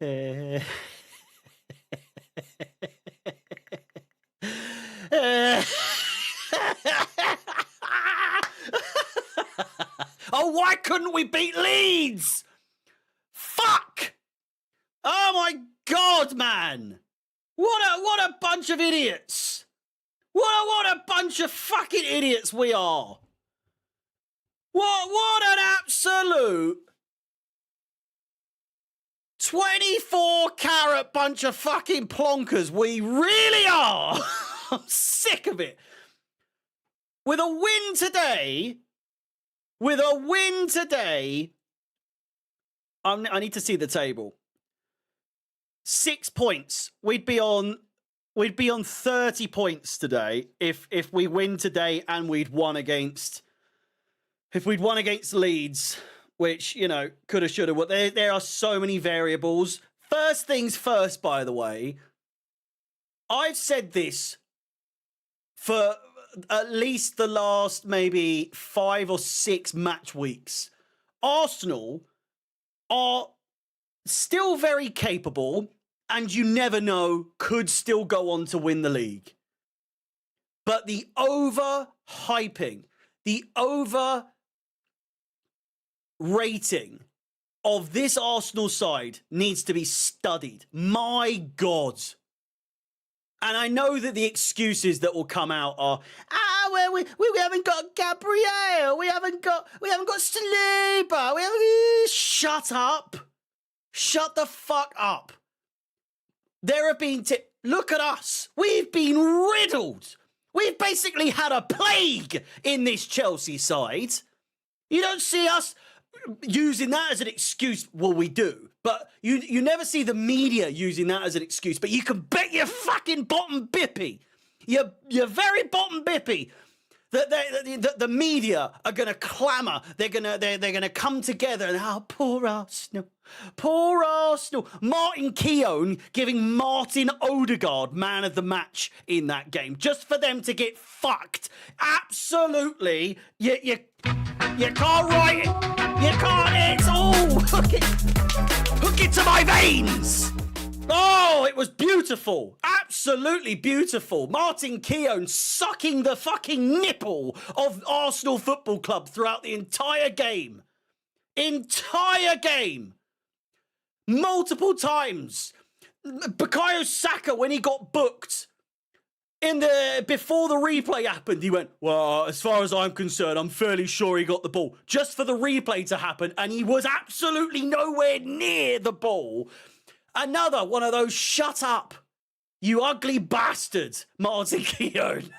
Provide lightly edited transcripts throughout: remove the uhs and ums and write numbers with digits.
Uh, oh, why couldn't we beat Leeds? Fuck! Oh my God, man! What a bunch of idiots! What a bunch of fucking idiots we are! What an absolute 24-carat bunch of fucking plonkers we really are! I'm sick of it. With a win today, I need to see the table. 6 points. We'd be on 30 points today if we win today and we'd won against Leeds, which, you know, coulda, shoulda. Well, there are so many variables. First things first, by the way, I've said this for at least the last maybe 5 or 6 match weeks. Arsenal are still very capable, and you never know, could still go on to win the league. But the overhyping, the overrating of this Arsenal side needs to be studied. My God. And I know that the excuses that will come out are, well, we haven't got Gabriel, we haven't got Saliba, shut up. Shut the fuck up. There have been, look at us. We've been riddled. We've basically had a plague in this Chelsea side. You don't see us using that as an excuse. Well, we do. But you never see the media using that as an excuse. But you can bet your fucking bottom bippy, your very bottom bippy, that the media are going to clamour. They're gonna come together and, oh, poor Arsenal. Poor Arsenal. Martin Keown giving Martin Odegaard man of the match in that game, just for them to get fucked. Absolutely. You can't write it. You can't. It's all hook it to my veins. Oh, it was beautiful. Absolutely beautiful. Martin Keown sucking the fucking nipple of Arsenal Football Club throughout the entire game. Multiple times. Bukayo Saka, when he got booked before the replay happened, he went, well, as far as I'm concerned, I'm fairly sure he got the ball, just for the replay to happen, and he was absolutely nowhere near the ball. Another one of those, shut up, you ugly bastard, Martin Keown.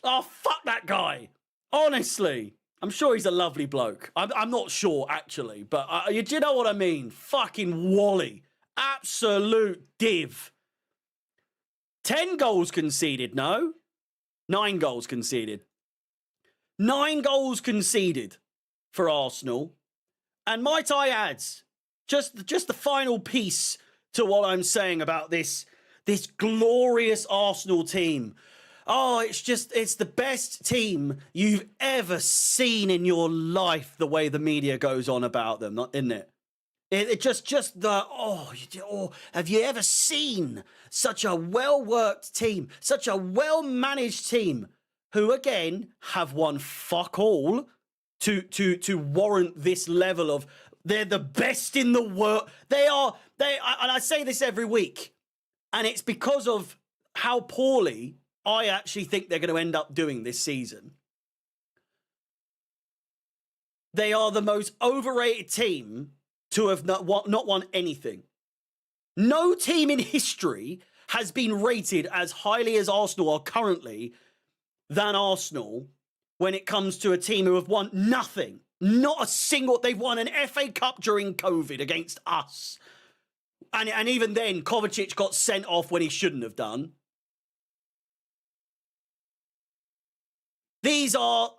Oh, fuck that guy. Honestly. I'm sure he's a lovely bloke. I'm not sure, actually. But do you know what I mean? Fucking Wally. Absolute div. 10 goals conceded, no? 9 goals conceded. 9 goals conceded for Arsenal. And might I add, just the final piece to what I'm saying about this glorious Arsenal team. Oh, it's the best team you've ever seen in your life, the way the media goes on about them, isn't it? Have you ever seen such a well-worked team, such a well-managed team, who, again, have won fuck all to warrant this level of, they're the best in the world. And I say this every week, and it's because of how poorly I actually think they're going to end up doing this season. They are the most overrated team to have not won anything. No team in history has been rated as highly as Arsenal are currently than Arsenal when it comes to a team who have won nothing. Not a single. They've won an FA Cup during COVID against us. And even then, Kovacic got sent off when he shouldn't have done. These are,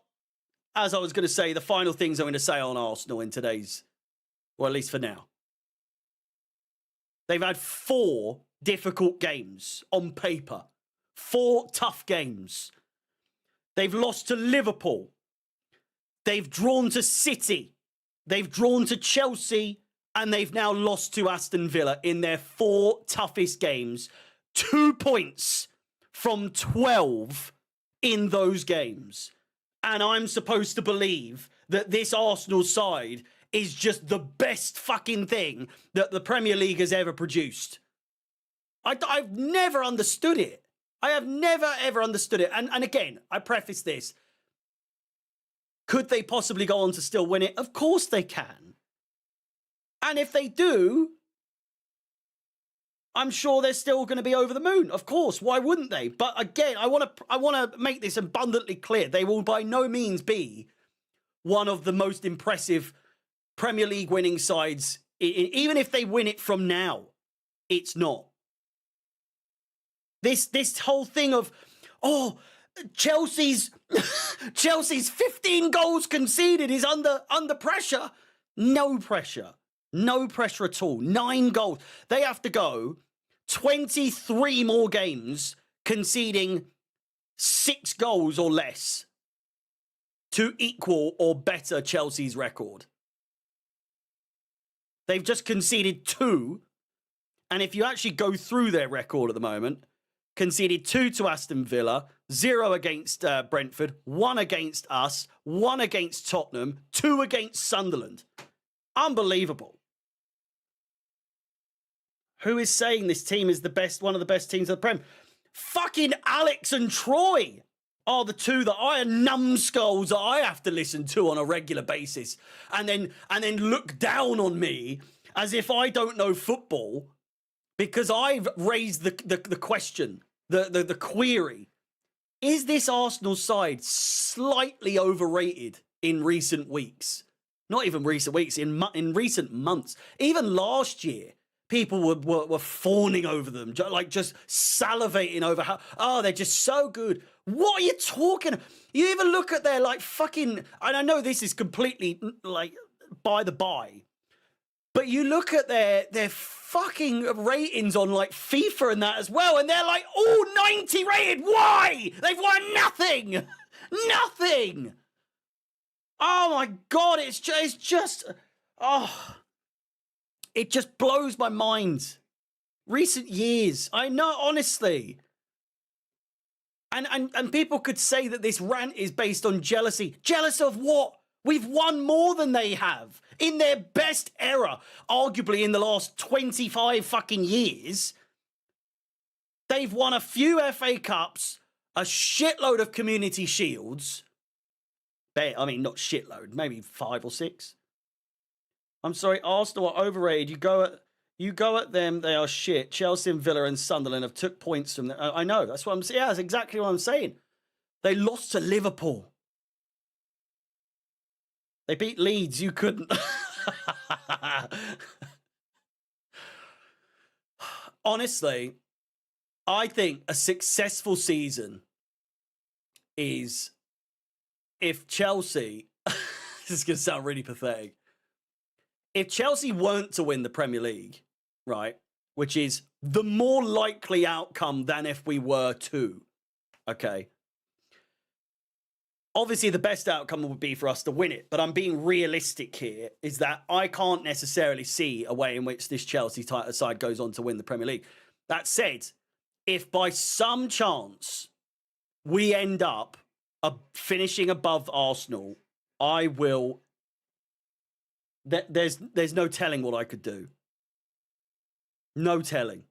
as I was going to say, the final things I'm going to say on Arsenal in today's, or at least for now. They've had 4 difficult games on paper. 4 tough games. They've lost to Liverpool. They've drawn to City. They've drawn to Chelsea and they've now lost to Aston Villa in their 4 toughest games. 2 points from 12 in those games. And I'm supposed to believe that this Arsenal side is just the best fucking thing that the Premier League has ever produced. I've never understood it. I have never, ever understood it. And again, I preface this. Could they possibly go on to still win it? Of course they can. And if they do, I'm sure they're still going to be over the moon. Of course, why wouldn't they? But again, I want to make this abundantly clear. They will by no means be one of the most impressive Premier League winning sides. Even if they win it from now, it's not. This whole thing of, oh, Chelsea's 15 goals conceded is under pressure. No pressure. No pressure at all. 9 goals. They have to go 23 more games conceding 6 goals or less to equal or better Chelsea's record. They've just conceded 2. And if you actually go through their record at the moment, conceded 2 to Aston Villa, 0 against Brentford, 1 against us, 1 against Tottenham, 2 against Sunderland. Unbelievable. Who is saying this team is the best, one of the best teams of the Prem? Fucking Alex and Troy are the 2 that numbskulls that I have to listen to on a regular basis, and then look down on me as if I don't know football because I've raised the question, the query. Is this Arsenal side slightly overrated in recent weeks? Not even recent weeks, in recent months. Even last year, people were fawning over them, like just salivating over how, oh, they're just so good. What are you talking? You even look at their like fucking, and I know this is completely like by the by, but you look at their fucking ratings on like FIFA and that as well, and they're like all 90 rated. Why? They've won nothing. Nothing. Oh my God, it's just, oh, it just blows my mind. Recent years, I know, honestly. And people could say that this rant is based on jealousy. Jealous of what? We've won more than they have in their best era, arguably in the last 25 fucking years. They've won a few FA Cups, a shitload of Community Shields. I mean, not shitload, maybe 5 or 6. I'm sorry, Arsenal are overrated. You go at them, they are shit. Chelsea and Villa and Sunderland have took points from them. I know, that's what I'm saying. Yeah, that's exactly what I'm saying. They lost to Liverpool. They beat Leeds, you couldn't. Honestly, I think a successful season is if Chelsea, this is going to sound really pathetic, if Chelsea weren't to win the Premier League, right, which is the more likely outcome than if we were to, okay, obviously the best outcome would be for us to win it, but I'm being realistic here, is that I can't necessarily see a way in which this Chelsea side goes on to win the Premier League. That said, if by some chance we end up finishing above Arsenal, I will... There's no telling what I could do. No telling.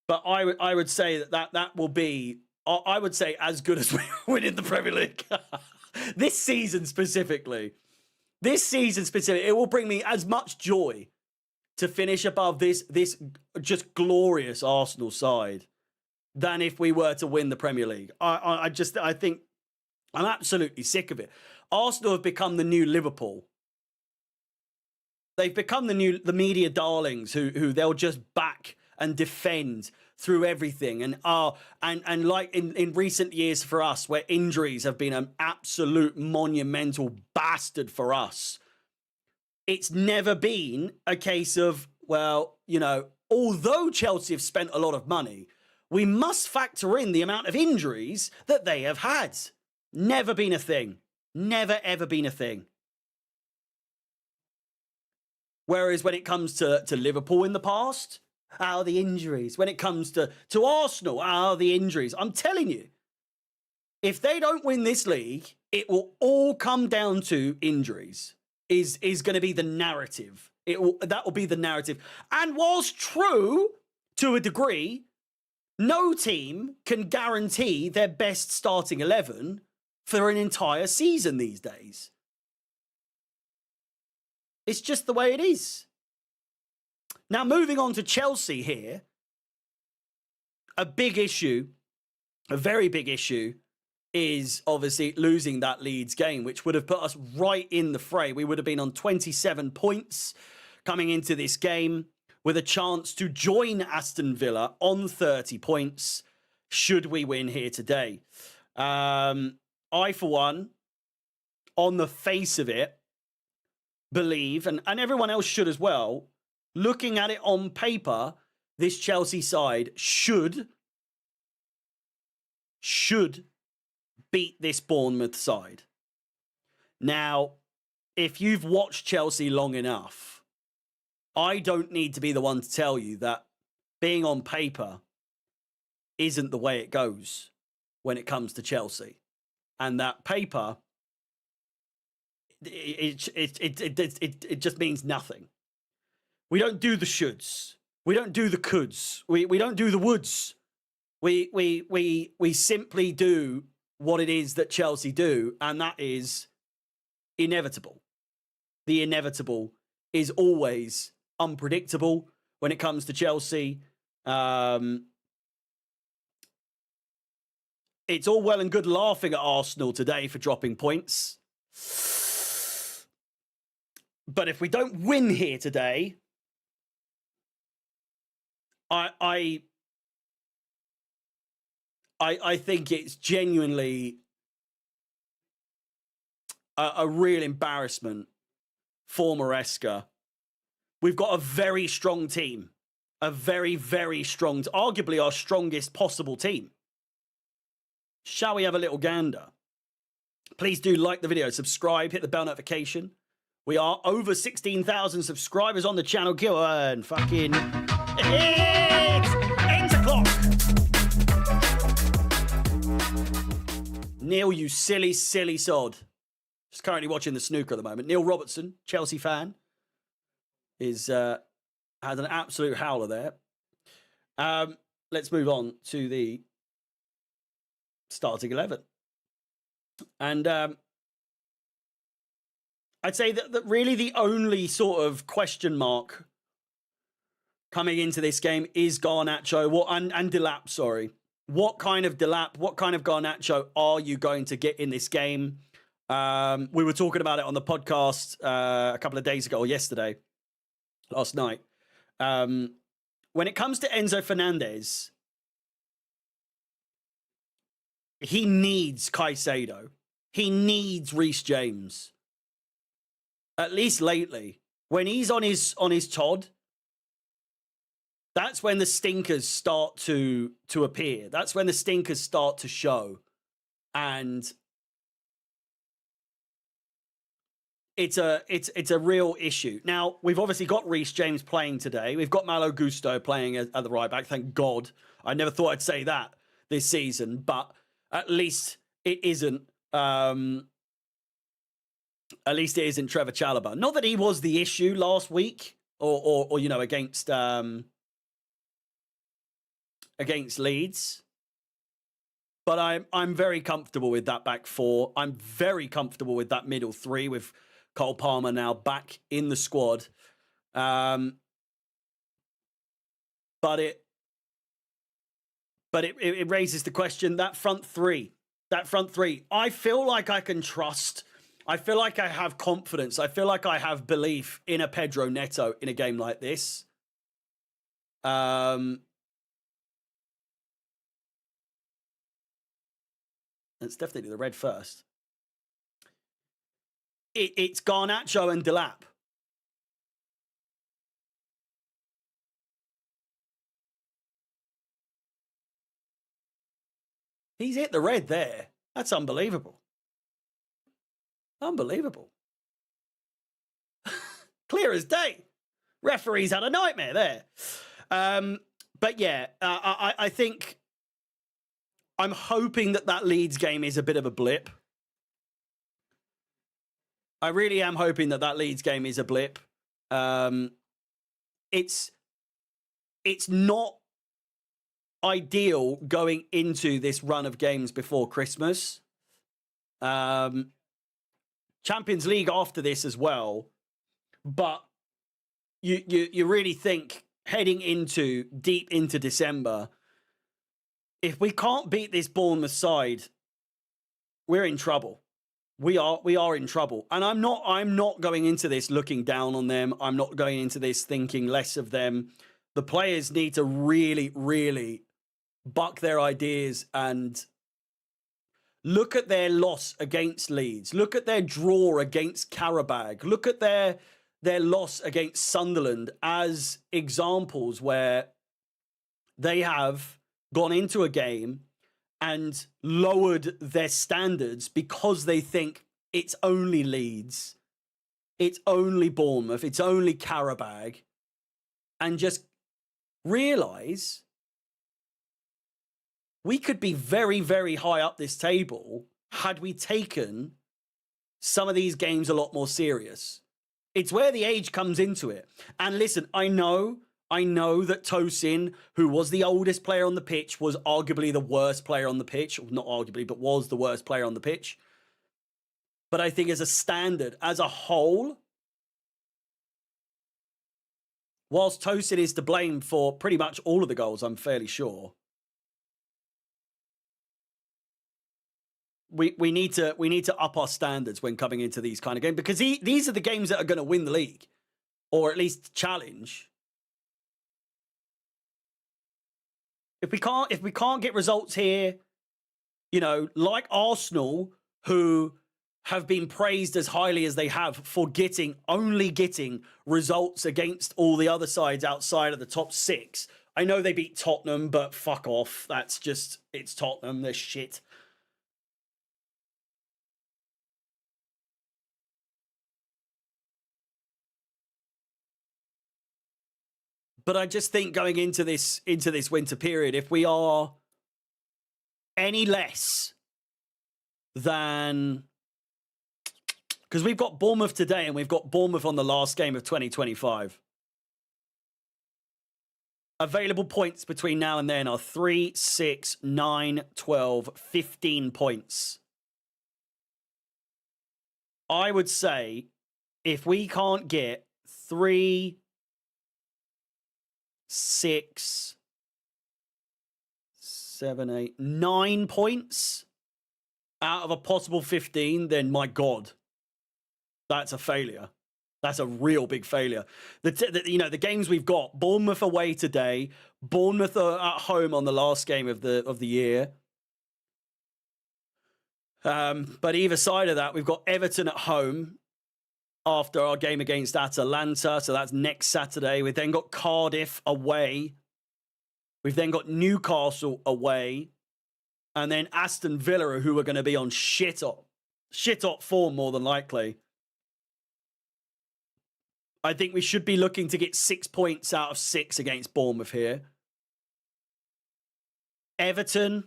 But I would say that will be, I would say, as good as winning the Premier League. This season specifically. It will bring me as much joy to finish above this just glorious Arsenal side than if we were to win the Premier League. I think I'm absolutely sick of it. Arsenal have become the new Liverpool. They've become the media darlings who they'll just back and defend through everything. And like in recent years for us, where injuries have been an absolute monumental bastard for us, it's never been a case of, well, you know, although Chelsea have spent a lot of money, we must factor in the amount of injuries that they have had. Never been a thing. Never, ever been a thing. Whereas when it comes to Liverpool in the past, the injuries. When it comes to Arsenal, the injuries. I'm telling you, if they don't win this league, it will all come down to injuries. Is going to be the narrative. That will be the narrative. And whilst true to a degree, no team can guarantee their best starting 11 for an entire season these days. It's just the way it is. Now, moving on to Chelsea here, a big issue, a very big issue, is obviously losing that Leeds game, which would have put us right in the fray. We would have been on 27 points coming into this game with a chance to join Aston Villa on 30 points should we win here today. I, for one, on the face of it, believe, and everyone else should as well, looking at it on paper, this Chelsea side should beat this Bournemouth side. Now, if you've watched Chelsea long enough, I don't need to be the one to tell you that being on paper isn't the way it goes when it comes to Chelsea. And that paper, it just means nothing. We don't do the shoulds. We don't do the coulds. We don't do the woulds. We simply do what it is that Chelsea do, and that is inevitable. The inevitable is always unpredictable when it comes to Chelsea. It's all well and good laughing at Arsenal today for dropping points. But if we don't win here today, I think it's genuinely a real embarrassment for Maresca. We've got a very strong team. A very, very strong, arguably our strongest possible team. Shall we have a little gander? Please do like the video, subscribe, hit the bell notification. We are over 16,000 subscribers on the channel. Go on, fucking... It's end o'clock! Neil, you silly, silly sod. Just currently watching the snooker at the moment. Neil Robertson, Chelsea fan, is had an absolute howler there. Let's move on to the starting 11. And I'd say that really the only sort of question mark coming into this game is Garnacho and Delap, sorry. What kind of Delap, what kind of Garnacho are you going to get in this game? We were talking about it on the podcast a couple of days ago, or yesterday, last night. When it comes to Enzo Fernandez, he needs Caicedo. He needs Reece James. At least lately. When he's on his Todd, that's when the stinkers start to appear. That's when the stinkers start to show. And it's a real issue. Now, we've obviously got Reece James playing today. We've got Malo Gusto playing at the right back. Thank God. I never thought I'd say that this season, but at least it isn't Trevor Chalobah. Not that he was the issue last week or you know, against Leeds. But I'm very comfortable with that back four. I'm very comfortable with that middle three with Cole Palmer now back in the squad. But it raises the question, that front three, I feel like I can trust. I feel like I have confidence. I feel like I have belief in a Pedro Neto in a game like this. It's definitely the red first. It's Garnacho and Delap. He's hit the red there. That's unbelievable. Unbelievable. Clear as day. Referees had a nightmare there. But yeah, I think I'm hoping that Leeds game is a bit of a blip. I really am hoping that Leeds game is a blip. It's not ideal going into this run of games before Christmas. Champions League after this as well. But you really think heading deep into December, if we can't beat this Bournemouth side, we're in trouble. We are in trouble. And I'm not going into this looking down on them. I'm not going into this thinking less of them. The players need to really, really buck their ideas and look at their loss against Leeds. Look at their draw against Qarabağ. Look at their loss against Sunderland as examples where they have gone into a game and lowered their standards because they think it's only Leeds, it's only Bournemouth, it's only Qarabağ, and just realise we could be very, very high up this table had we taken some of these games a lot more serious. It's where the age comes into it. And listen, I know that Tosin, who was the oldest player on the pitch, was arguably the worst player on the pitch. Not arguably, but was the worst player on the pitch. But I think as a standard, as a whole, whilst Tosin is to blame for pretty much all of the goals, I'm fairly sure, we need to up our standards when coming into these kind of games, because these are the games that are going to win the league, or at least challenge. If we can't get results here, you know, like Arsenal, who have been praised as highly as they have for only getting results against all the other sides outside of the top six. I know they beat Tottenham, but fuck off. It's Tottenham. They're shit. But I just think going into this winter period, if we are any less than, because we've got Bournemouth today and we've got Bournemouth on the last game of 2025. Available points between now and then are 3, 6, 9, 12, 15 points. I would say if we can't get 3, 6, 7, 8, 9 points out of a possible 15, then my God, that's a failure. That's a real big failure. The games we've got: Bournemouth away today, Bournemouth are at home on the last game of the year. But either side of that, we've got Everton at home after our game against Atalanta, so that's next Saturday. We've then got Cardiff away. We've then got Newcastle away, and then Aston Villa, who are going to be on shit hot form more than likely. I think we should be looking to get 6 points out of 6 against Bournemouth here. Everton,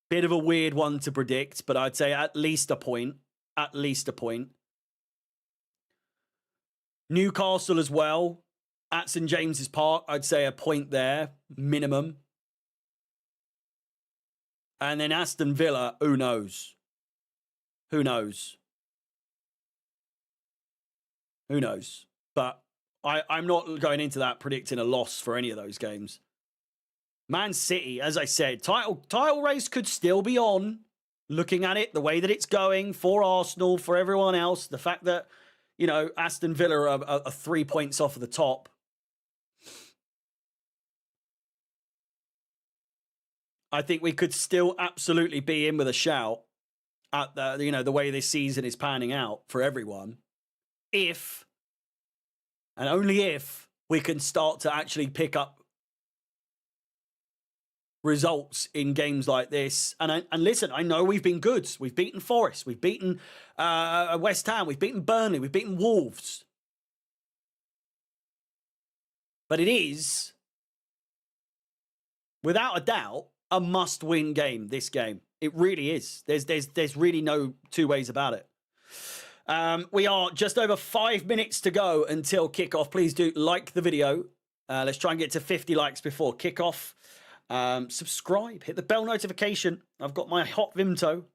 bit of a weird one to predict, but I'd say at least a point. At least a point. Newcastle as well. At St James's Park, I'd say a point there, minimum. And then Aston Villa, who knows? Who knows? Who knows? But I'm not going into that predicting a loss for any of those games. Man City, as I said, title race could still be on. Looking at it, the way that it's going for Arsenal, for everyone else, the fact that, you know, Aston Villa are 3 points off of the top. I think we could still absolutely be in with a shout at the way this season is panning out for everyone. If, and only if, we can start to actually pick up results in games like this. And listen, I know we've been good. We've beaten Forest. We've beaten West Ham. We've beaten Burnley. We've beaten Wolves. But it is, without a doubt, a must-win game, this game. It really is. There's really no two ways about it. We are just over 5 minutes to go until kickoff. Please do like the video. Let's try and get to 50 likes before kickoff. Subscribe. Hit the bell notification. I've got my hot Vimto.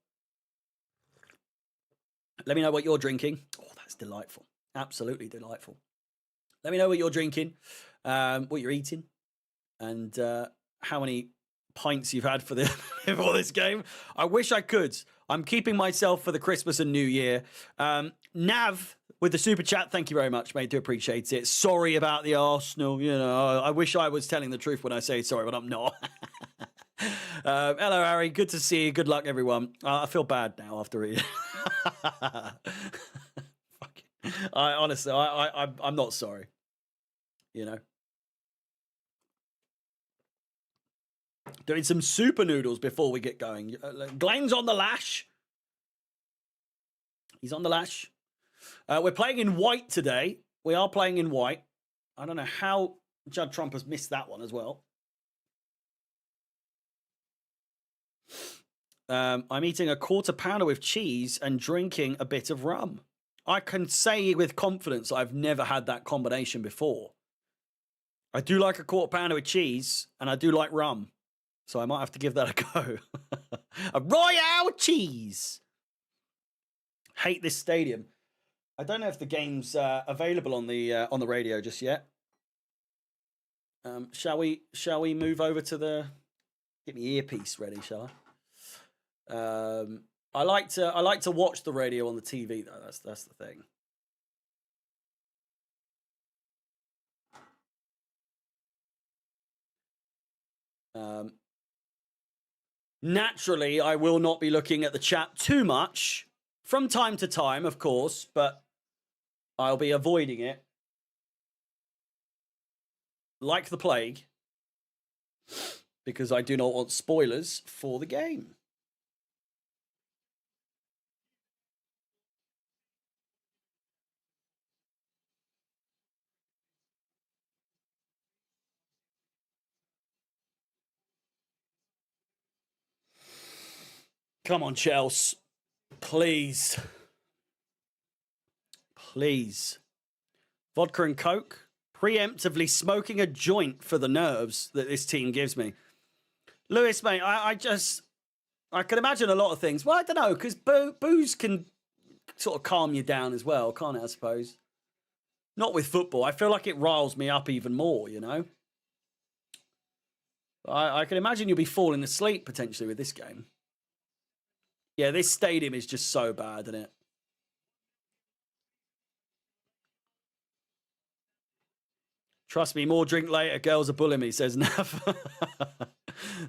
Let me know what you're drinking. Oh, that's delightful. Absolutely delightful. Let me know what you're drinking, what you're eating, and how many pints you've had for for this game. I wish I could. I'm keeping myself for the Christmas and New Year. Nav with the super chat. Thank you very much, mate. Do appreciate it. Sorry about the Arsenal. You know, I wish I was telling the truth when I say sorry, but I'm not. Hello, Harry. Good to see you. Good luck, everyone. I feel bad now after reading. Honestly, I'm not sorry. You know. Doing some super noodles before we get going. Glenn's on the lash. He's on the lash. We're playing in white today. We are playing in white. I don't know how Judd Trump has missed that one as well. I'm eating a quarter pounder with cheese and drinking a bit of rum. I can say with confidence I've never had that combination before. I do like a quarter pounder with cheese, and I do like rum. So I might have to give that a go. A Royale cheese. Hate this stadium. I don't know if the game's available on the radio just yet. Shall we move over to the? Get me earpiece ready, shall I? I like to watch the radio on the TV though. That's the thing. Naturally, I will not be looking at the chat too much from time to time, of course, but I'll be avoiding it like the plague because I do not want spoilers for the game. Come on, Chelsea. Please. Please. Vodka and Coke. Preemptively smoking a joint for the nerves that this team gives me. Lewis, mate, I can imagine a lot of things. Well, I don't know, because booze can sort of calm you down as well, can't it, I suppose? Not with football. I feel like it riles me up even more, you know? I can imagine you'll be falling asleep potentially with this game. Yeah, this stadium is just so bad, isn't it? Trust me, more drink later. Girls are bullying me, says Nav.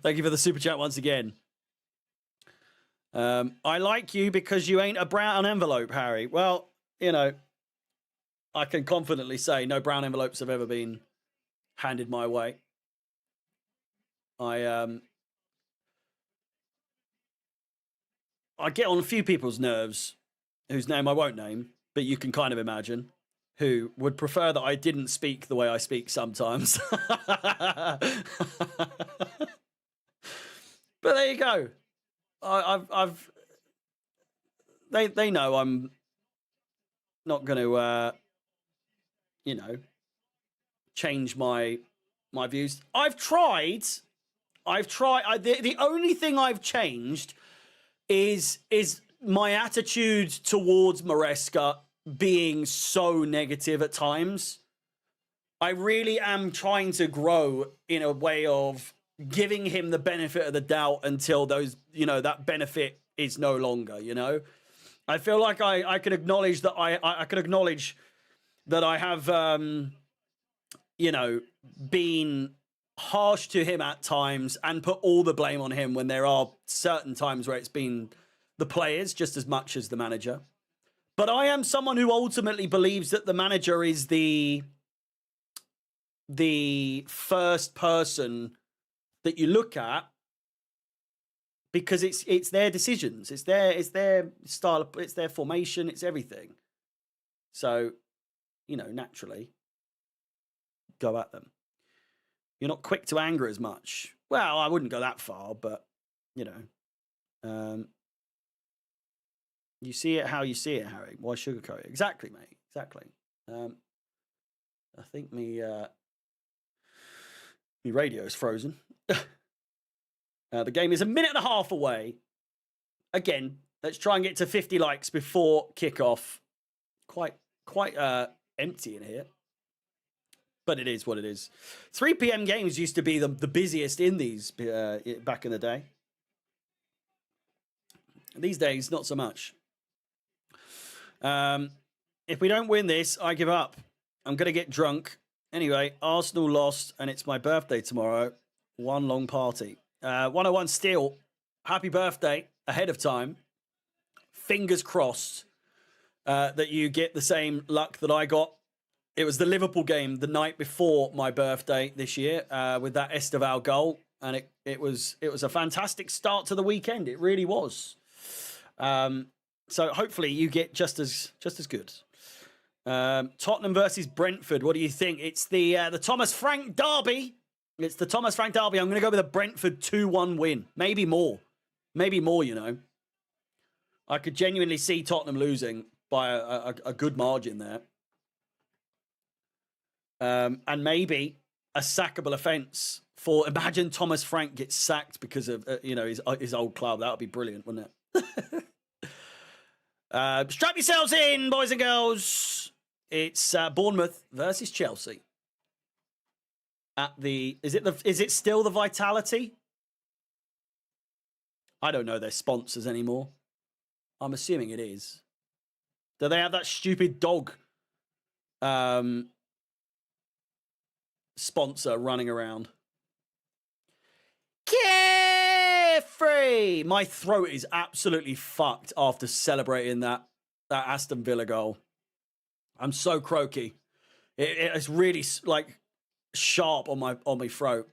Thank you for the super chat once again. I like you because you ain't a brown envelope, Harry. Well, you know, I can confidently say no brown envelopes have ever been handed my way. I get on a few people's nerves, whose name I won't name, but you can kind of imagine, who would prefer that I didn't speak the way I speak sometimes. But there you go. They know I'm not going to, you know, change my views. I've tried. The only thing I've changed is my attitude towards Maresca being so negative at times. I really am trying to grow in a way of giving him the benefit of the doubt until those, you know, that benefit is no longer, you know. I feel like I can acknowledge that I can acknowledge that I have, you know, been harsh to him at times and put all the blame on him when there are certain times where it's been the players just as much as the manager. But I am someone who ultimately believes that the manager is the first person that you look at because it's their decisions, it's their style, it's their formation, it's everything. So, you know, naturally, go at them. You're not quick to anger as much. Well, I wouldn't go that far, but, you know. You see it how you see it, Harry. Why sugarcoat it? Exactly, mate. Exactly. I think me radio is frozen. The game is a minute and a half away. Again, let's try and get to 50 likes before kickoff. Quite empty in here. But it is what it is. 3 p.m. games used to be the busiest in these back in the day. These days, not so much. If we don't win this, I give up. I'm going to get drunk. Anyway, Arsenal lost, and it's my birthday tomorrow. One long party. 101 Steel, happy birthday ahead of time. Fingers crossed that you get the same luck that I got. It was the Liverpool game the night before my birthday this year with that Esteval goal, and it was a fantastic start to the weekend. It really was. So hopefully you get just as good. Tottenham versus Brentford. What do you think? It's the Thomas Frank derby. It's the Thomas Frank derby. I'm going to go with a Brentford 2-1 win. Maybe more. Maybe more, you know. I could genuinely see Tottenham losing by a good margin there. And maybe a sackable offence for... Imagine Thomas Frank gets sacked because of, his old club. That would be brilliant, wouldn't it? Strap yourselves in, boys and girls. It's Bournemouth versus Chelsea. Is it still the Vitality? I don't know their sponsors anymore. I'm assuming it is. Do they have that stupid dog sponsor running around? Carefree! My throat is absolutely fucked after celebrating that Aston Villa goal. I'm so croaky. It's really like sharp on my throat.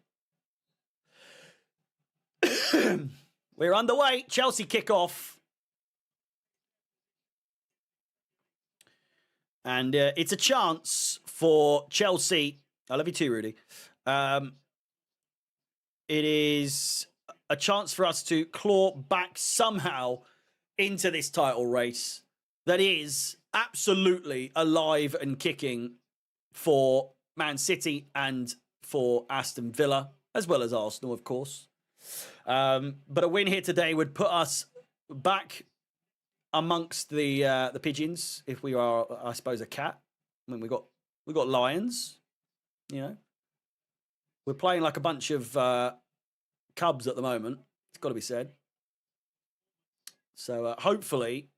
We're underway. Chelsea kick off. And it's a chance for Chelsea. I love you too, Rudy. It is a chance for us to claw back somehow into this title race that is absolutely alive and kicking for Man City and for Aston Villa, as well as Arsenal, of course. But a win here today would put us back amongst the pigeons, if we are, I suppose, a cat. I mean, we got lions, you know. We're playing like a bunch of cubs at the moment. It's got to be said. So hopefully,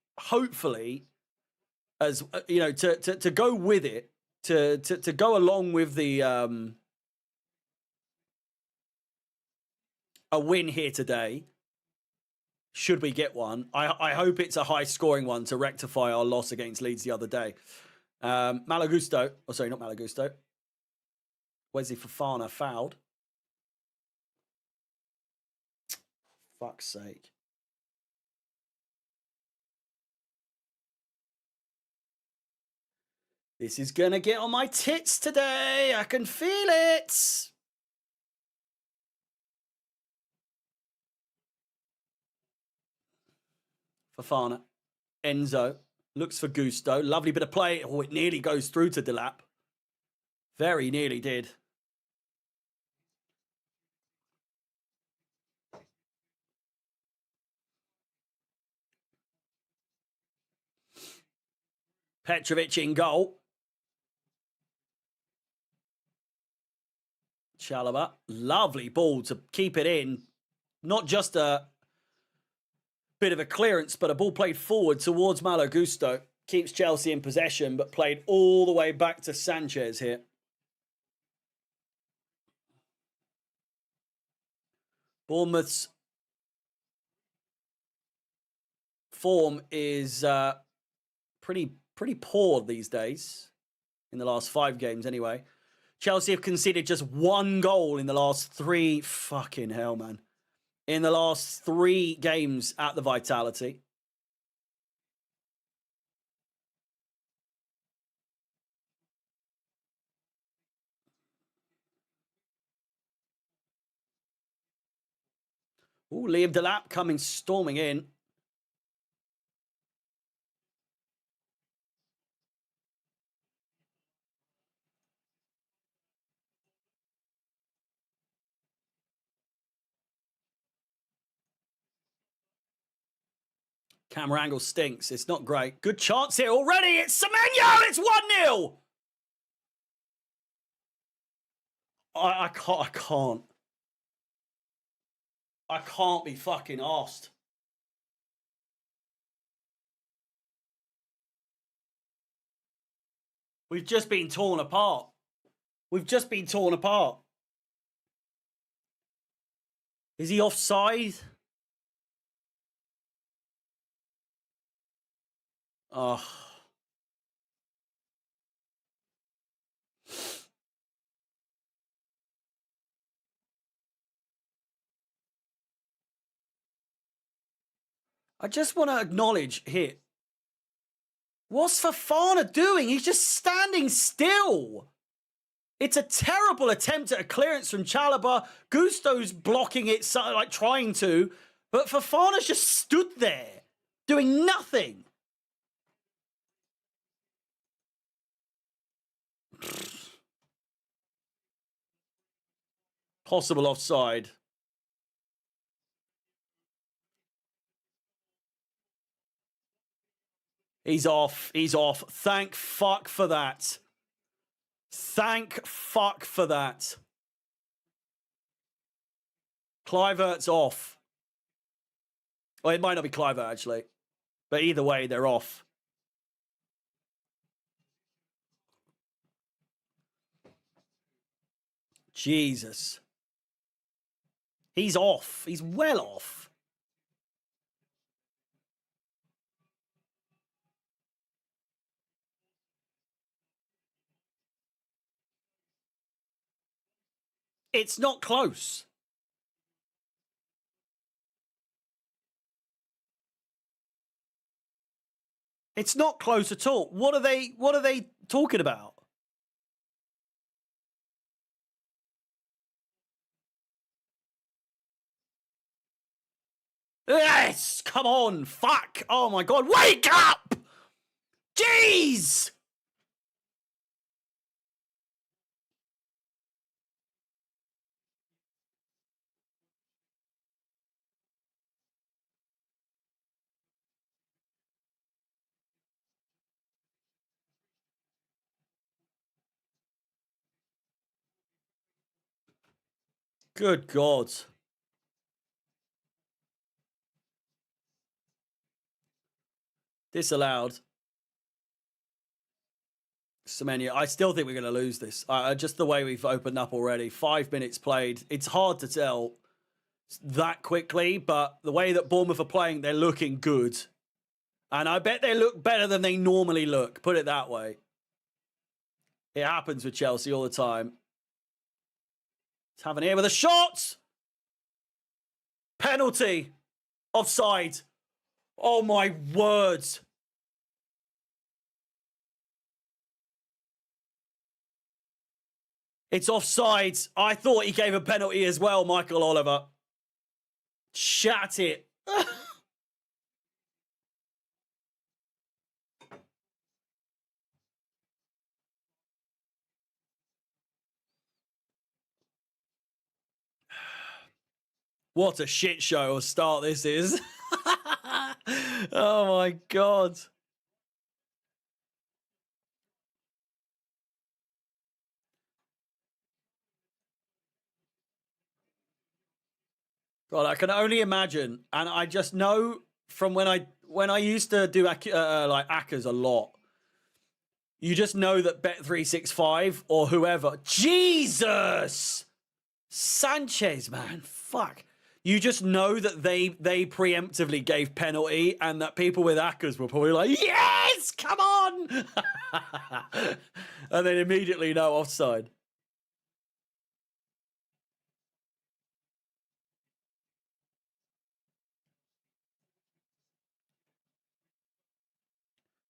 as you know, to go with it, to go along with the a win here today. Should we get one? I hope it's a high-scoring one to rectify our loss against Leeds the other day. Malagusto. Oh, sorry, not Malagusto. Wesley Fofana fouled. Fuck's sake. This is going to get on my tits today. I can feel it. Fofana. Enzo. Looks for Gusto. Lovely bit of play. Oh, it nearly goes through to Delap. Very nearly did. Petrovic in goal. Chalobah. Lovely ball to keep it in. Not just a bit of a clearance, but a ball played forward towards Malo Gusto. Keeps Chelsea in possession, but played all the way back to Sanchez here. Bournemouth's form is pretty poor these days. In the last 5 games, anyway. Chelsea have conceded just 1 goal in the last 3. Fucking hell, man. In the last 3 games at the Vitality. Ooh, Liam Delap coming storming in. Camera angle stinks. It's not great. Good chance here already. It's Semenyo. It's 1-0. I can't. I can't be fucking arsed. We've just been torn apart. We've just been torn apart. Is he offside? Oh. I just want to acknowledge here. What's Fofana doing? He's just standing still. It's a terrible attempt at a clearance from Chalobah. Gusto's blocking it, like trying to. But Fofana's just stood there, doing nothing. Possible offside. He's off. He's off. Thank fuck for that. Thank fuck for that. Kluivert's off. Well, it might not be Kluivert, actually. But either way, they're off. Jesus. He's off. He's well off. It's not close. It's not close at all. What are they talking about? Yes! Come on! Fuck! Oh my god! Wake up! Jeez! Good God. Disallowed. Semenyo, I still think we're going to lose this. Just the way we've opened up already. 5 minutes played. It's hard to tell that quickly, but the way that Bournemouth are playing, they're looking good. And I bet they look better than they normally look. Put it that way. It happens with Chelsea all the time. It's having here with a shot. Penalty. Offside. Oh my words. It's offside. I thought he gave a penalty as well, Michael Oliver. Shat it. What a shit show of start this is. Oh my God. God, I can only imagine, and I just know from when I used to do like ACCAs a lot, you just know that Bet365 or whoever, Jesus, Sanchez, man, fuck. You just know that they preemptively gave penalty, and that people with ACCAs were probably like, yes, come on, and then immediately no offside.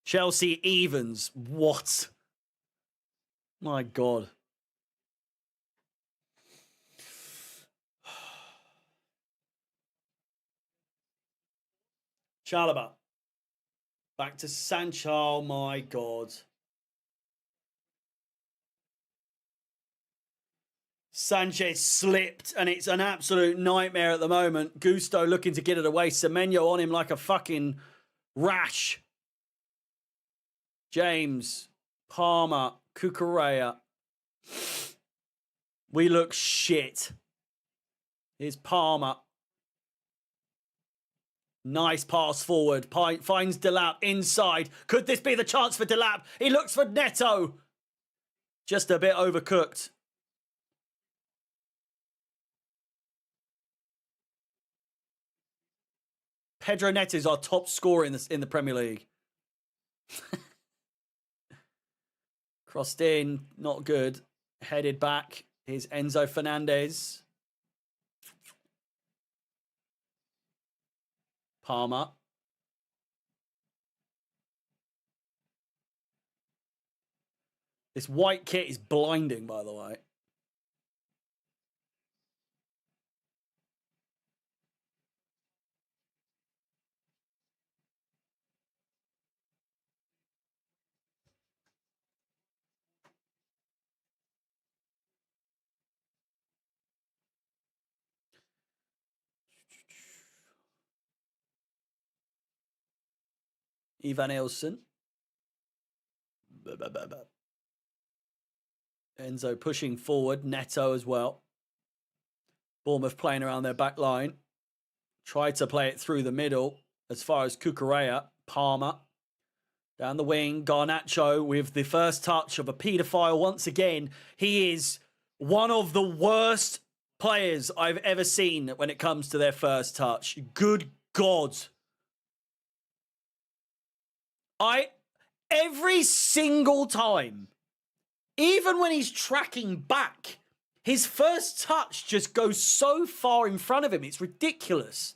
Chelsea evens. What? My God. Chalobah. Back to Sancho. Oh, my God. Sanchez slipped, and it's an absolute nightmare at the moment. Gusto looking to get it away. Semenyo on him like a fucking rash. James, Palmer, Cucurella. We look shit. Here's Palmer. Nice pass forward. Finds Delap inside. Could this be the chance for Delap? He looks for Neto. Just a bit overcooked. Pedro Neto is our top scorer in the Premier League. Crossed in, not good. Headed back. Here's Enzo Fernandez. Palmer. This white kit is blinding, by the way. Ivan Ilson. Enzo pushing forward. Neto as well. Bournemouth playing around their back line. Tried to play it through the middle as far as Cucurella. Palmer. Down the wing. Garnacho with the first touch of a paedophile once again. He is one of the worst players I've ever seen when it comes to their first touch. Good God. Every single time, even when he's tracking back, his first touch just goes so far in front of him. It's ridiculous.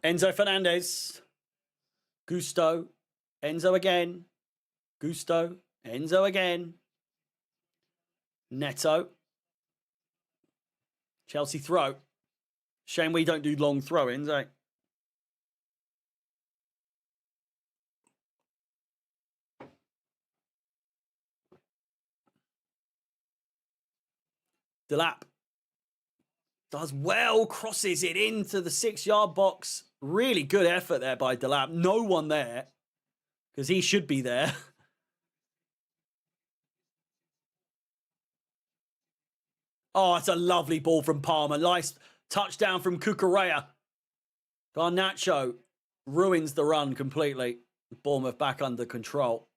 Enzo Fernandez. Gusto. Enzo again. Gusto. Enzo again. Neto. Chelsea throw. Shame we don't do long throw-ins, eh? Delap. Does well, crosses it into the 6-yard box. Really good effort there by Delap. No one there, because he should be there. Oh, it's a lovely ball from Palmer. Nice touchdown from Cucurella. Garnacho ruins the run completely. Bournemouth back under control.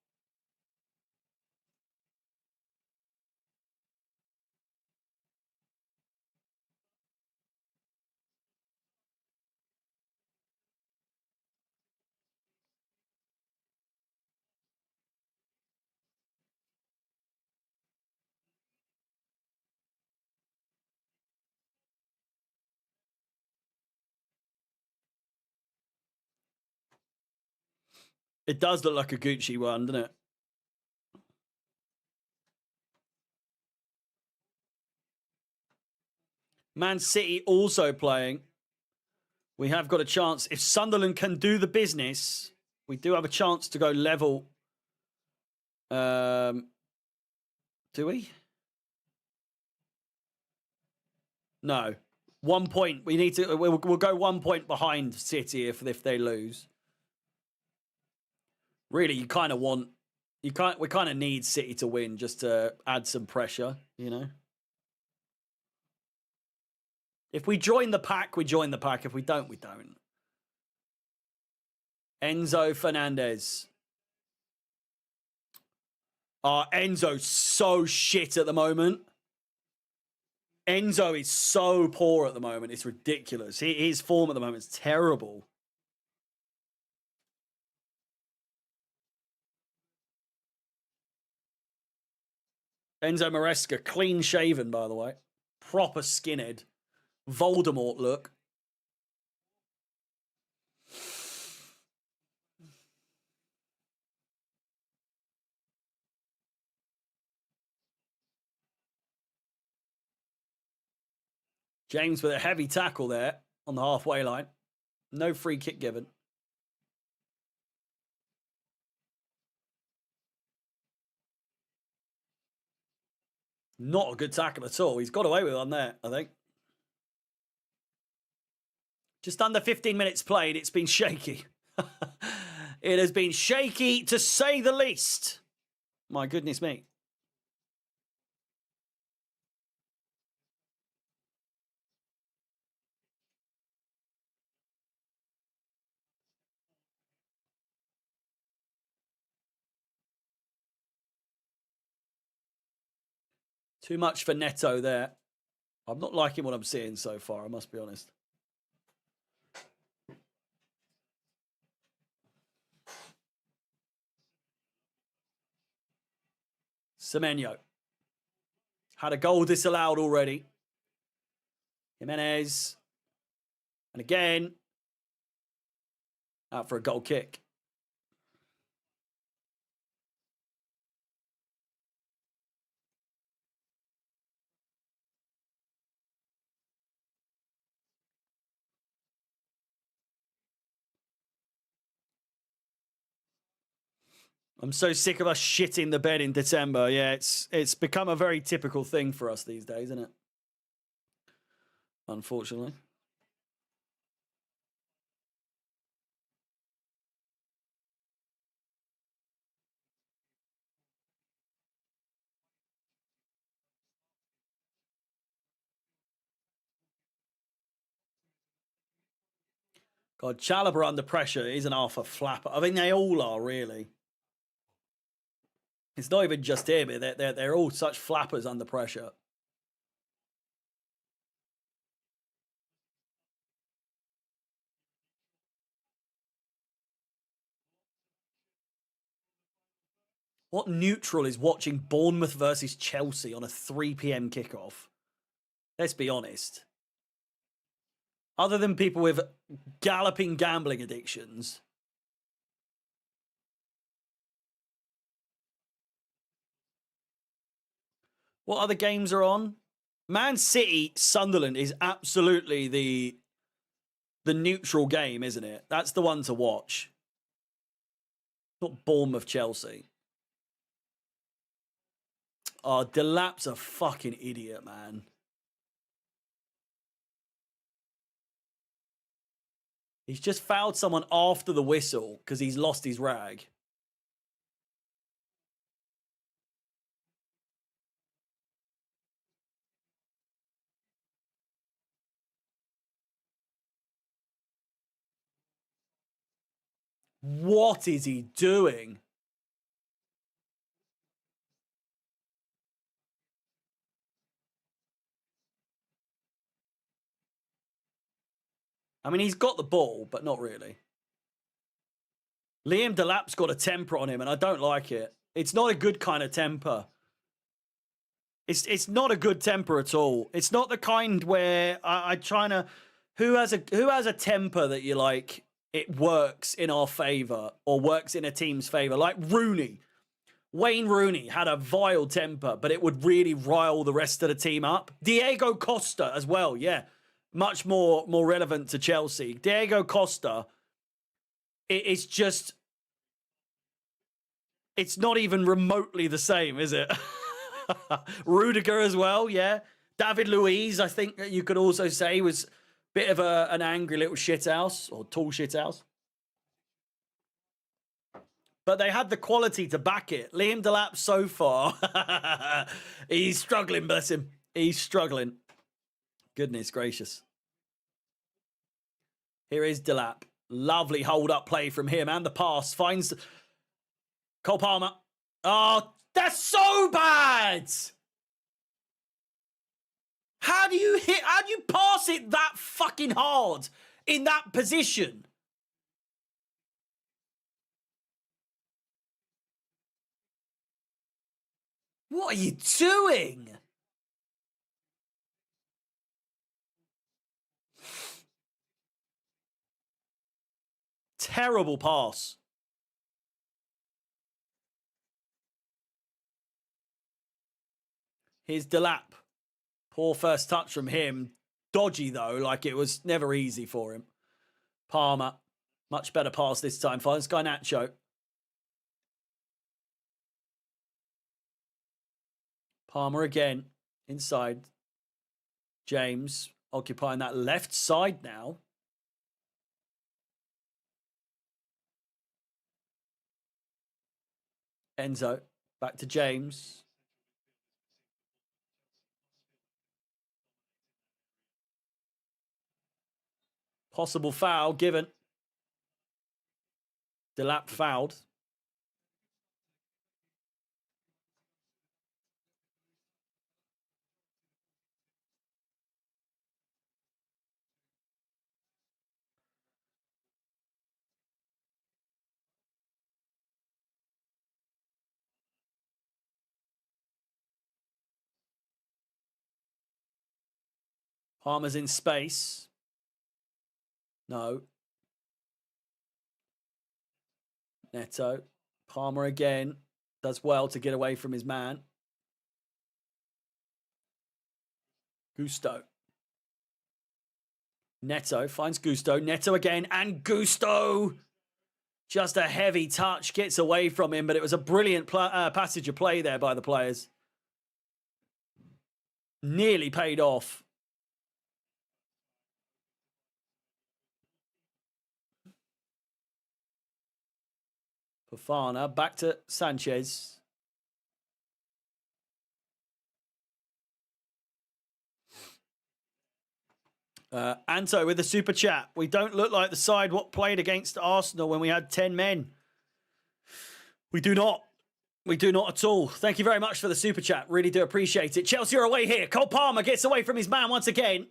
It does look like a Gucci one, doesn't it? Man City also playing. We have got a chance. If Sunderland can do the business, we do have a chance to go level. Do we? No. 1 point. We need to. We'll go 1 point behind City if they lose. Really, you kind of want. We kind of need City to win just to add some pressure, you know. If we join the pack, we join the pack. If we don't, we don't. Enzo Fernandez. Enzo's so shit at the moment. Enzo is so poor at the moment. It's ridiculous. His form at the moment is terrible. Enzo Maresca, clean shaven, by the way. Proper skinhead Voldemort look. James with a heavy tackle there on the halfway line. No free kick given. Not a good tackle at all. He's got away with it on there, I think. Just under 15 minutes played. It's been shaky. It has been shaky, to say the least. My goodness me. Too much for Neto there. I'm not liking what I'm seeing so far, I must be honest. Semenyo. Had a goal disallowed already. Jimenez. And again. Out for a goal kick. I'm so sick of us shitting the bed in December. Yeah, it's become a very typical thing for us these days, isn't it? Unfortunately. God, Chalobah under pressure isn't half a flapper. I mean, they all are, really. It's not even just him. They're all such flappers under pressure. What neutral is watching Bournemouth versus Chelsea on a 3 p.m. kickoff? Let's be honest. Other than people with galloping gambling addictions. What other games are on? Man City, Sunderland is absolutely the neutral game, isn't it? That's the one to watch. Not Bournemouth, Chelsea. Oh, Delap's a fucking idiot, man. He's just fouled someone after the whistle because he's lost his rag. What is he doing? I mean, he's got the ball, but not really. Liam Delap's got a temper on him, and I don't like it. It's not a good kind of temper. It's not a good temper at all. It's not the kind where I trying to who has a temper that you like it works in our favor or works in a team's favor. Like Rooney. Wayne Rooney had a vile temper, but it would really rile the rest of the team up. Diego Costa as well, yeah. Much more relevant to Chelsea. Diego Costa, it's just, it's not even remotely the same, is it? Rudiger as well, yeah. David Luiz, I think that you could also say, was a bit of an angry little shithouse, or tall shithouse. But they had the quality to back it. Liam Delap so far, he's struggling, bless him. He's struggling. Goodness gracious. Here is Delap. Lovely hold-up play from him, and the pass finds Cole Palmer. Oh, that's so bad! How do you pass it that fucking hard in that position? What are you doing? Terrible pass. Here's Delap. Poor first touch from him. Dodgy, though, like it was never easy for him. Palmer. Much better pass this time. Finds Garnacho. Palmer again. Inside. James occupying that left side now. Enzo. Back to James. Possible foul given. Delap fouled. Palmer's in space. No. Neto. Palmer again. Does well to get away from his man. Gusto. Neto finds Gusto. Neto again. And Gusto. Just a heavy touch. Gets away from him. But it was a brilliant passage of play there by the players. Nearly paid off. Fofana. Back to Sanchez. Anto with the super chat. We don't look like the side what played against Arsenal when we had 10 men. We do not. We do not at all. Thank you very much for the super chat. Really do appreciate it. Chelsea are away here. Cole Palmer gets away from his man once again.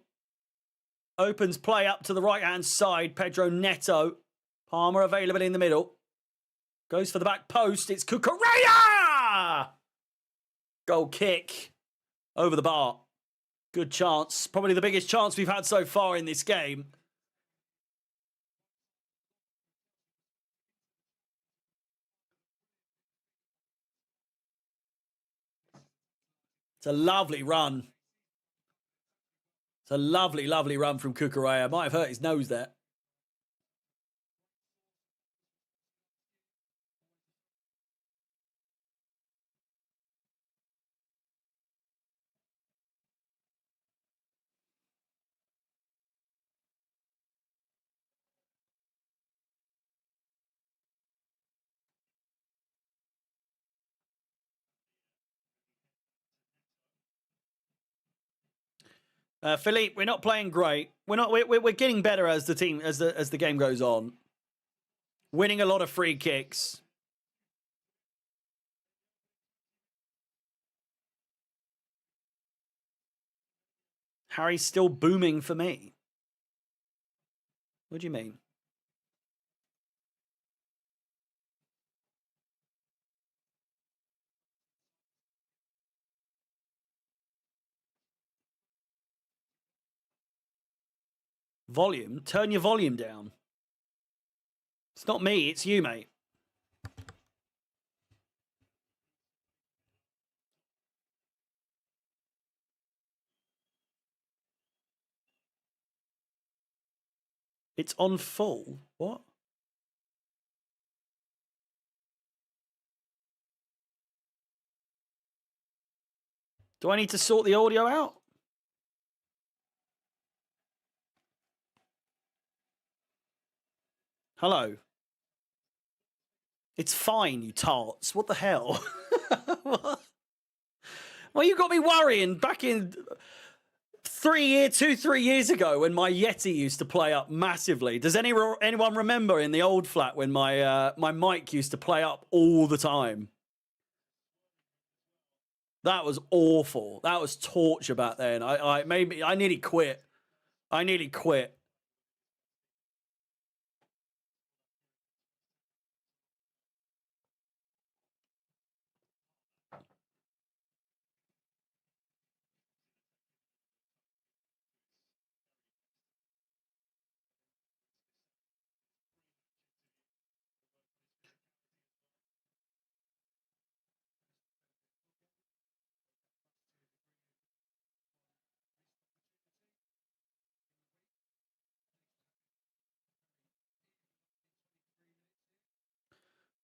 Opens play up to the right-hand side. Pedro Neto. Palmer available in the middle. Goes for the back post. It's Cucurella! Goal kick over the bar. Good chance. Probably the biggest chance we've had so far in this game. It's a lovely run. It's a lovely, lovely run from Cucurella. Might have hurt his nose there. Philippe, we're not playing great. We're getting better as the team as the game goes on. Winning a lot of free kicks. Harry's still booming for me. What do you mean? Volume? Turn your volume down. It's not me, it's you, mate. It's on full. What? Do I need to sort the audio out? Hello. It's fine, you tarts. What the hell? What? Well, you got me worrying back in 3 years ago when my Yeti used to play up massively. Does anyone remember in the old flat when my my mic used to play up all the time? That was awful. That was torture back then. I nearly quit. I nearly quit.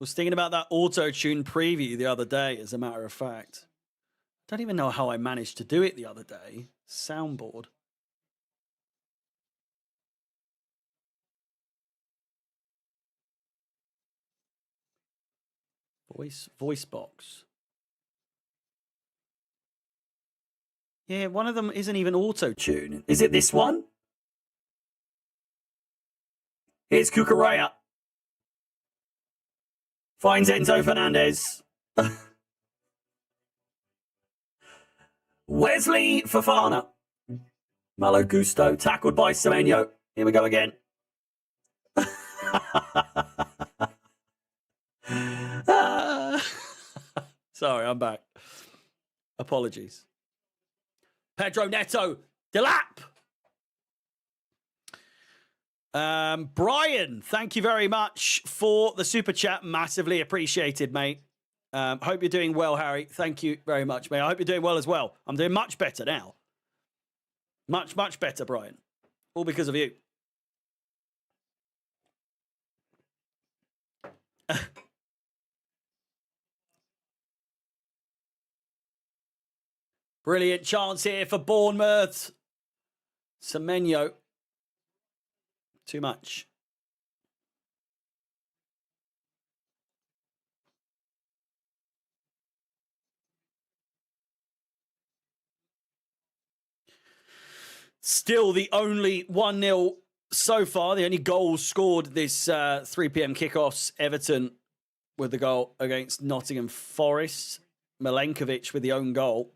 Was thinking about that auto-tune preview the other day, as a matter of fact. Don't even know how I managed to do it the other day. Soundboard. Voice box. Yeah, one of them isn't even auto-tune. Is it this one? Here's Cucurella. Finds Enzo Fernandez. Wesley Fofana. Malo Gusto tackled by Semenyo. Here we go again. Sorry, I'm back. Apologies. Pedro Neto. Delap. Brian, thank you very much for the super chat. Massively appreciated, mate. Hope you're doing well, Harry. Thank you very much, mate. I hope you're doing well as well. I'm doing much better now. Much, much better, Brian. All because of you. Brilliant chance here for Bournemouth. Semenyo. Too much. Still the only 1-0 so far. The only goals scored this 3 p.m. kickoffs. Everton with the goal against Nottingham Forest. Milenkovic with the own goal.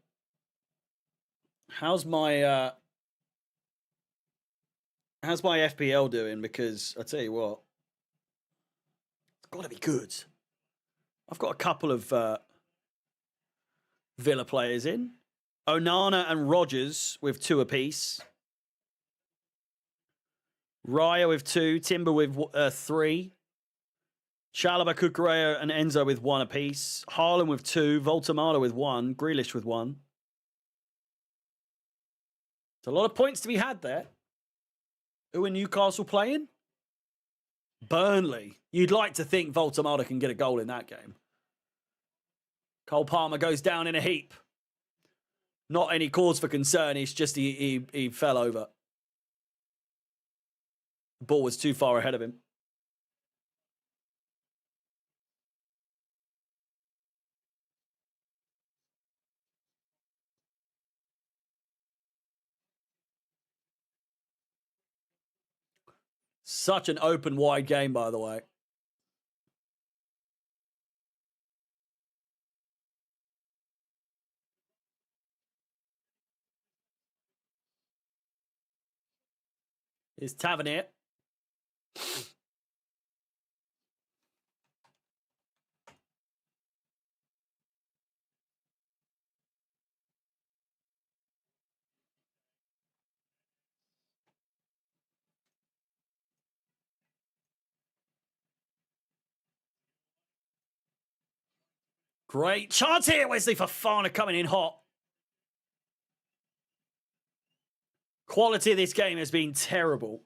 How's my FPL doing? Because I tell you what, it's got to be good. I've got a couple of Villa players in. Onana and Rodgers with 2 apiece. Raya with 2. Timber with 3. Chalobah, Cucurella and Enzo with 1 apiece. Haaland with 2. Voltemada with 1. Grealish with 1. It's a lot of points to be had there. Who are Newcastle playing? Burnley. You'd like to think Voltemada can get a goal in that game. Cole Palmer goes down in a heap. Not any cause for concern. It's just he fell over. The ball was too far ahead of him. Such an open, wide game, by the way. Here's Tavernier. Great chance here. Wesley Fofana coming in hot. Quality of this game has been terrible.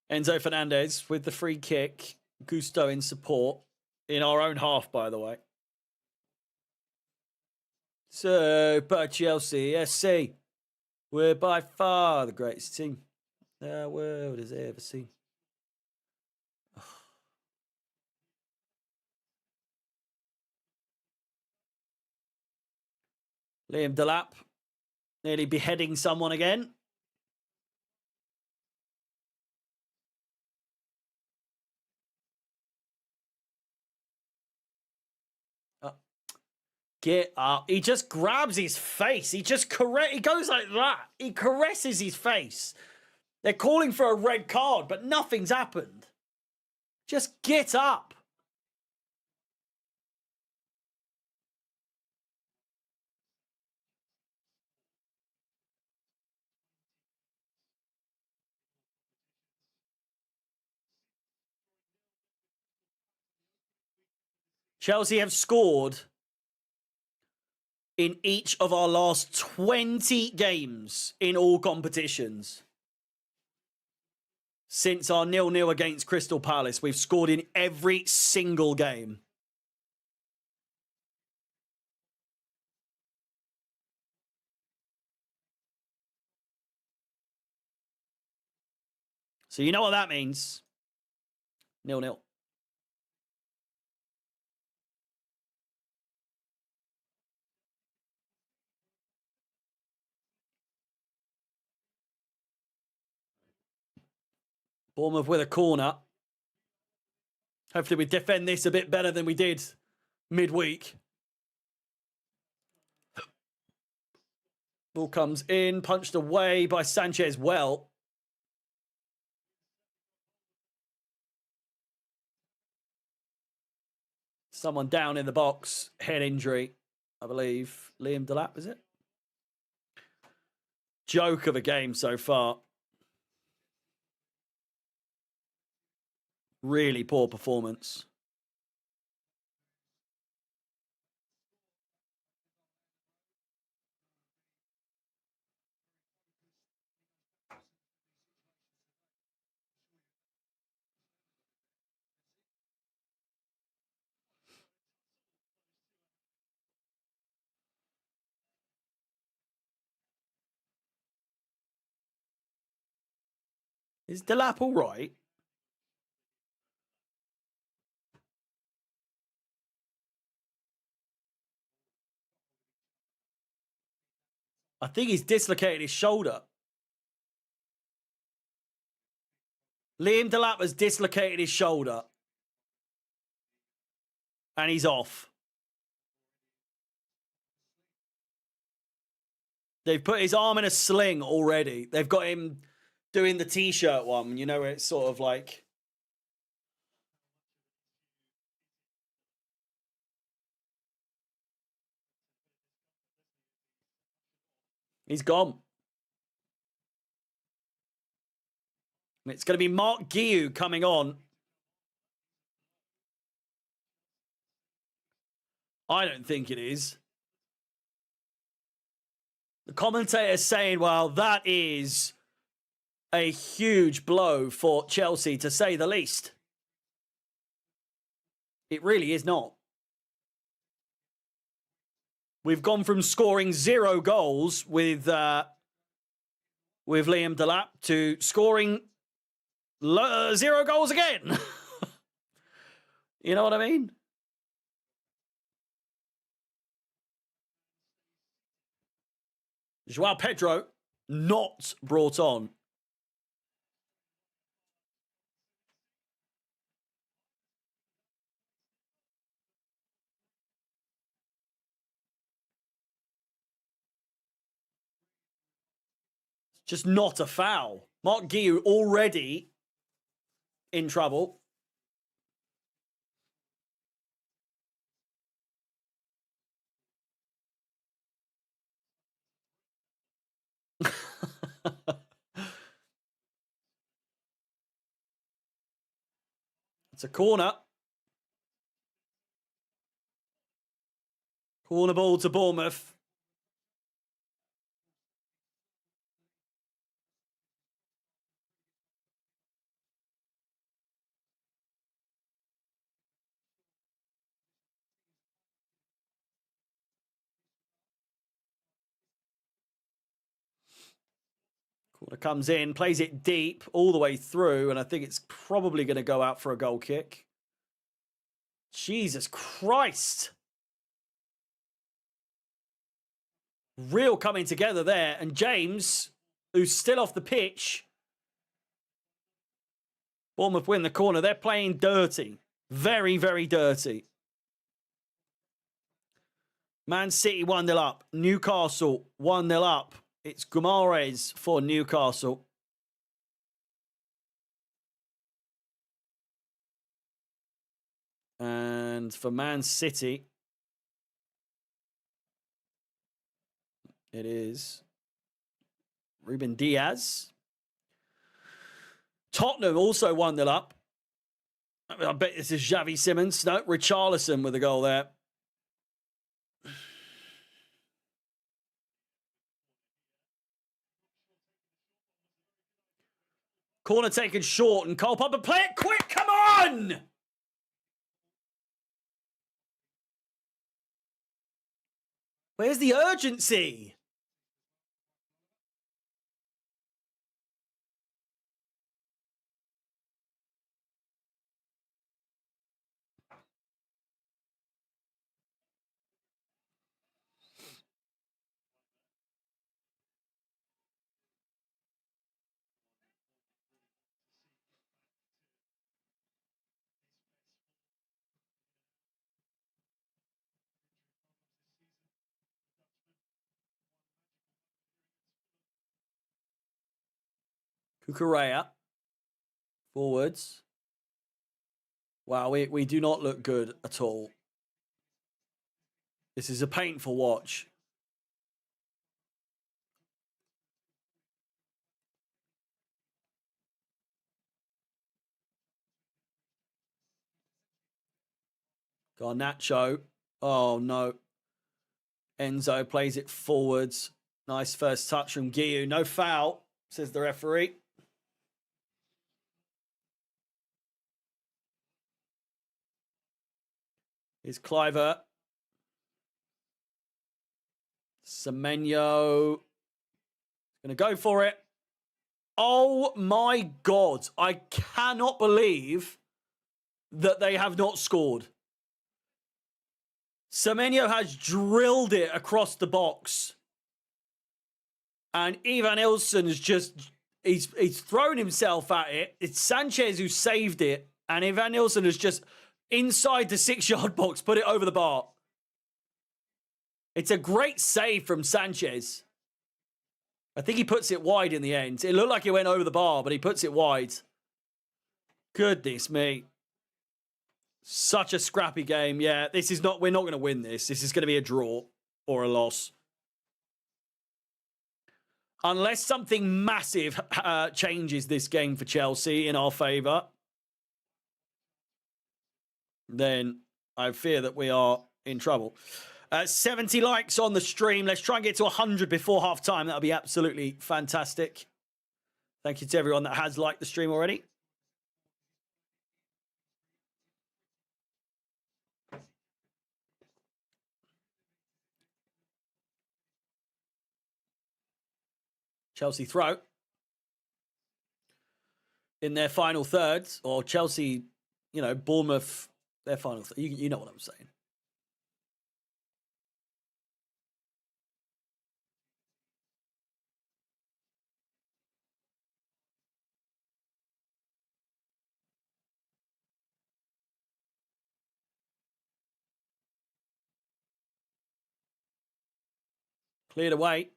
Enzo Fernandez with the free kick. Gusto in support. In our own half, by the way. So, by Chelsea SC. We're by far the greatest team the world has ever seen. Liam Delap nearly beheading someone again. Get up. He just grabs his face. He just he goes like that. He caresses his face. They're calling for a red card, but nothing's happened. Just get up. Chelsea have scored in each of our last 20 games in all competitions. Since our 0-0 against Crystal Palace, we've scored in every single game. So you know what that means. 0-0. Bournemouth with a corner. Hopefully we defend this a bit better than we did midweek. Ball comes in, punched away by Sanchez well. Someone down in the box. Head injury, I believe. Liam Delap, is it? Joke of a game so far. Really poor performance. Is Delap all right? I think he's dislocated his shoulder. Liam Delap has dislocated his shoulder. And he's off. They've put his arm in a sling already. They've got him doing the T-shirt one. You know, where it's sort of like... He's gone. It's going to be Mark Guiu coming on. I don't think it is. The commentator's saying, well, that is a huge blow for Chelsea, to say the least. It really is not. We've gone from scoring 0 goals with Liam Delap to scoring 0 goals again. You know what I mean? Joao Pedro not brought on. Just not a foul. Mark Guiu already in trouble. It's a corner. Corner ball to Bournemouth. Corner comes in, plays it deep all the way through, and I think it's probably going to go out for a goal kick. Jesus Christ. Real coming together there. And James, who's still off the pitch. Bournemouth win the corner. They're playing dirty. Very, very dirty. Man City 1-0 up. Newcastle 1-0 up. It's Guimaraes for Newcastle. And for Man City, it is Ruben Diaz. Tottenham also 1-0 up. I bet this is Xavi Simons. No, Richarlison with a goal there. Corner taken short and Cole Popper, play it quick, come on! Where's the urgency? Kukurea. Forwards. Wow, we do not look good at all. This is a painful watch. Garnacho. Oh, no. Enzo plays it forwards. Nice first touch from Guiu. No foul, says the referee. Here's Cliver. Semenyo. Going to go for it. Oh, my God. I cannot believe that they have not scored. Semenyo has drilled it across the box. And Ivan Ilson has just... He's thrown himself at it. It's Sanchez who saved it. And Ivan Ilson has just, inside the 6-yard box, put it over the bar. It's a great save from Sanchez. I think he puts it wide in the end. It looked like it went over the bar, but he puts it wide. Goodness me. Such a scrappy game. Yeah, this is not... We're not going to win this. This is going to be a draw or a loss. Unless something massive changes this game for Chelsea in our favour, then I fear that we are in trouble. 70 likes on the stream. Let's try and get to 100 before half-time. That would be absolutely fantastic. Thank you to everyone that has liked the stream already. Chelsea throw. In their final third, or Chelsea, you know, Bournemouth, their final third. You know what I'm saying. Cleared away.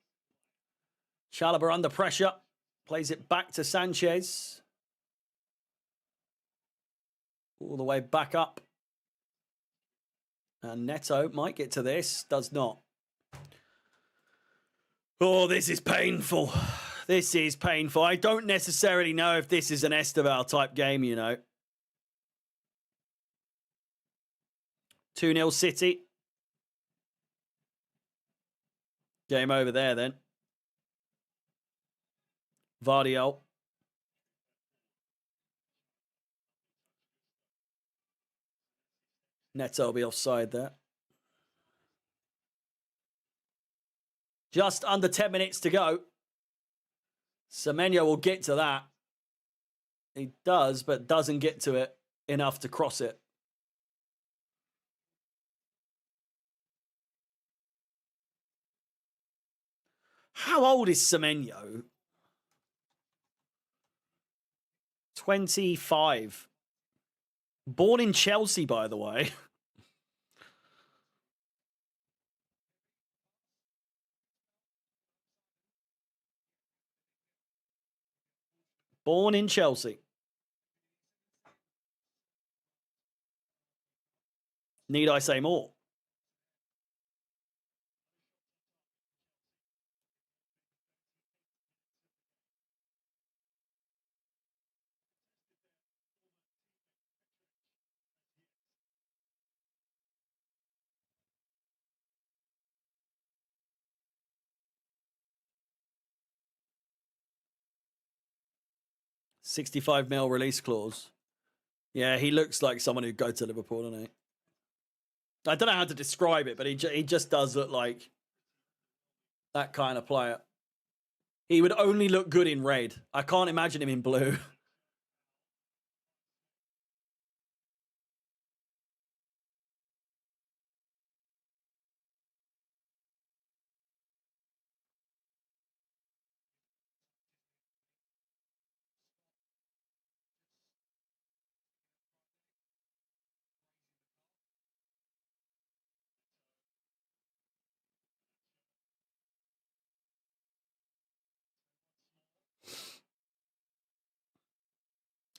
Chalobah under pressure. Plays it back to Sanchez. All the way back up. And Neto might get to this. Does not. Oh, this is painful. This is painful. I don't necessarily know if this is an Esteval type game, you know. 2-0 City. Game over there then. Vardiol. Neto will be offside there. Just under 10 minutes to go. Semenyo will get to that. He does, but doesn't get to it enough to cross it. How old is Semenyo? 25. Born in Chelsea, by the way. Born in Chelsea. Need I say more? 65 mil release clause. Yeah, he looks like someone who'd go to Liverpool, doesn't he? I don't know how to describe it, but he just does look like that kind of player. He would only look good in red. I can't imagine him in blue.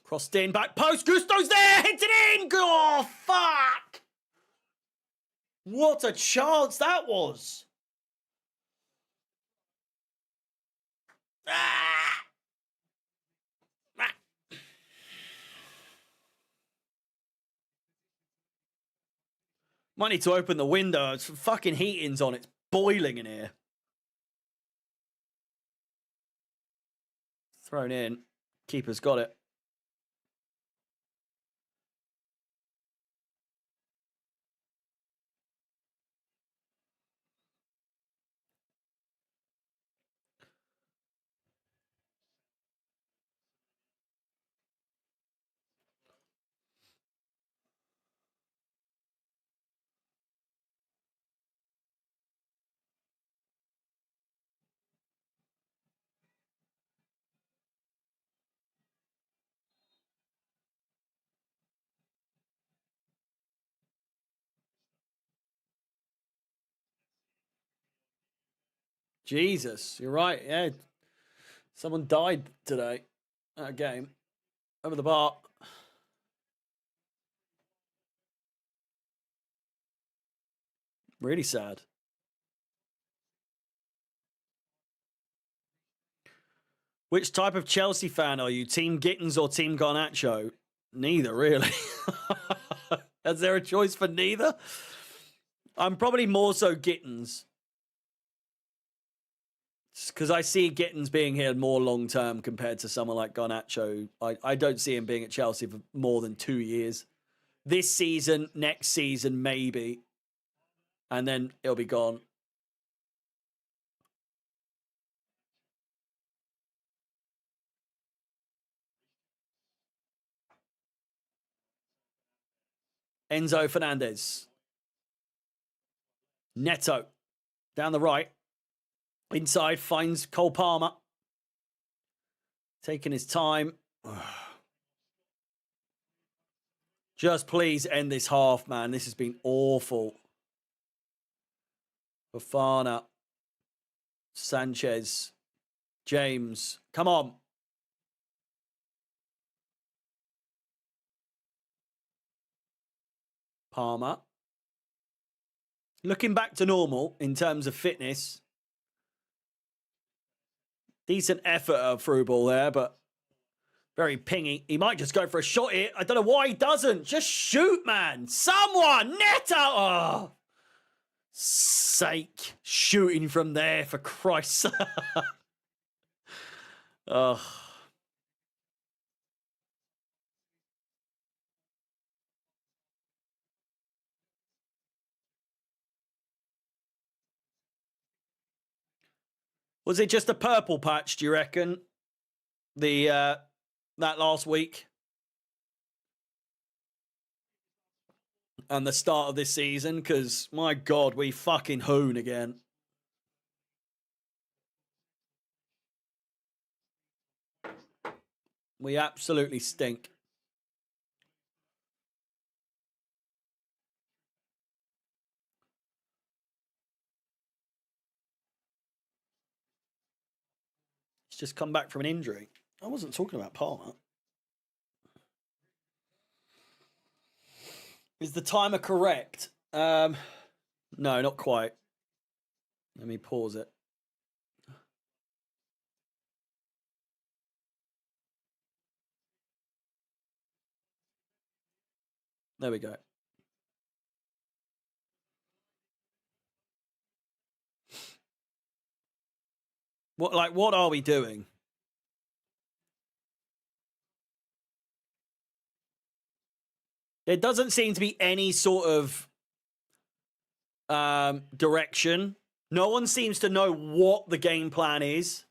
Crossed in, back post. Gusto's there, hits it in. Oh, fuck. What a chance that was. Ah. Ah. Might need to open the window. It's fucking heating's on. It's boiling in here. Thrown in. Keeper's got it. Jesus, you're right. Yeah. Someone died today at a game. Over the bar. Really sad. Which type of Chelsea fan are you? Team Gittins or Team Garnacho? Neither, really. Is there a choice for neither? I'm probably more so Gittins. Because I see Gittins being here more long term compared to someone like Garnacho. I don't see him being at Chelsea for more than 2 years. This season, next season, maybe. And then it'll be gone. Enzo Fernandez. Neto. Down the right. Inside finds Cole Palmer. Taking his time. Just please end this half, man. This has been awful. Fofana. Sanchez. James. Come on. Palmer. Looking back to normal in terms of fitness. Decent effort of through ball there, but very pingy. He might just go for a shot here. I don't know why he doesn't. Just shoot, man. Someone. Neto. Oh. Sake. Shooting from there, for Christ's sake. Oh. Was it just a purple patch, do you reckon? The that last week? And the start of this season? Because, my God, we fucking hoon again. We absolutely stink. He's just come back from an injury. I wasn't talking about Palmer. Is the timer correct? No, not quite. Let me pause it. There we go. What are we doing? There doesn't seem to be any sort of direction. No one seems to know what the game plan is.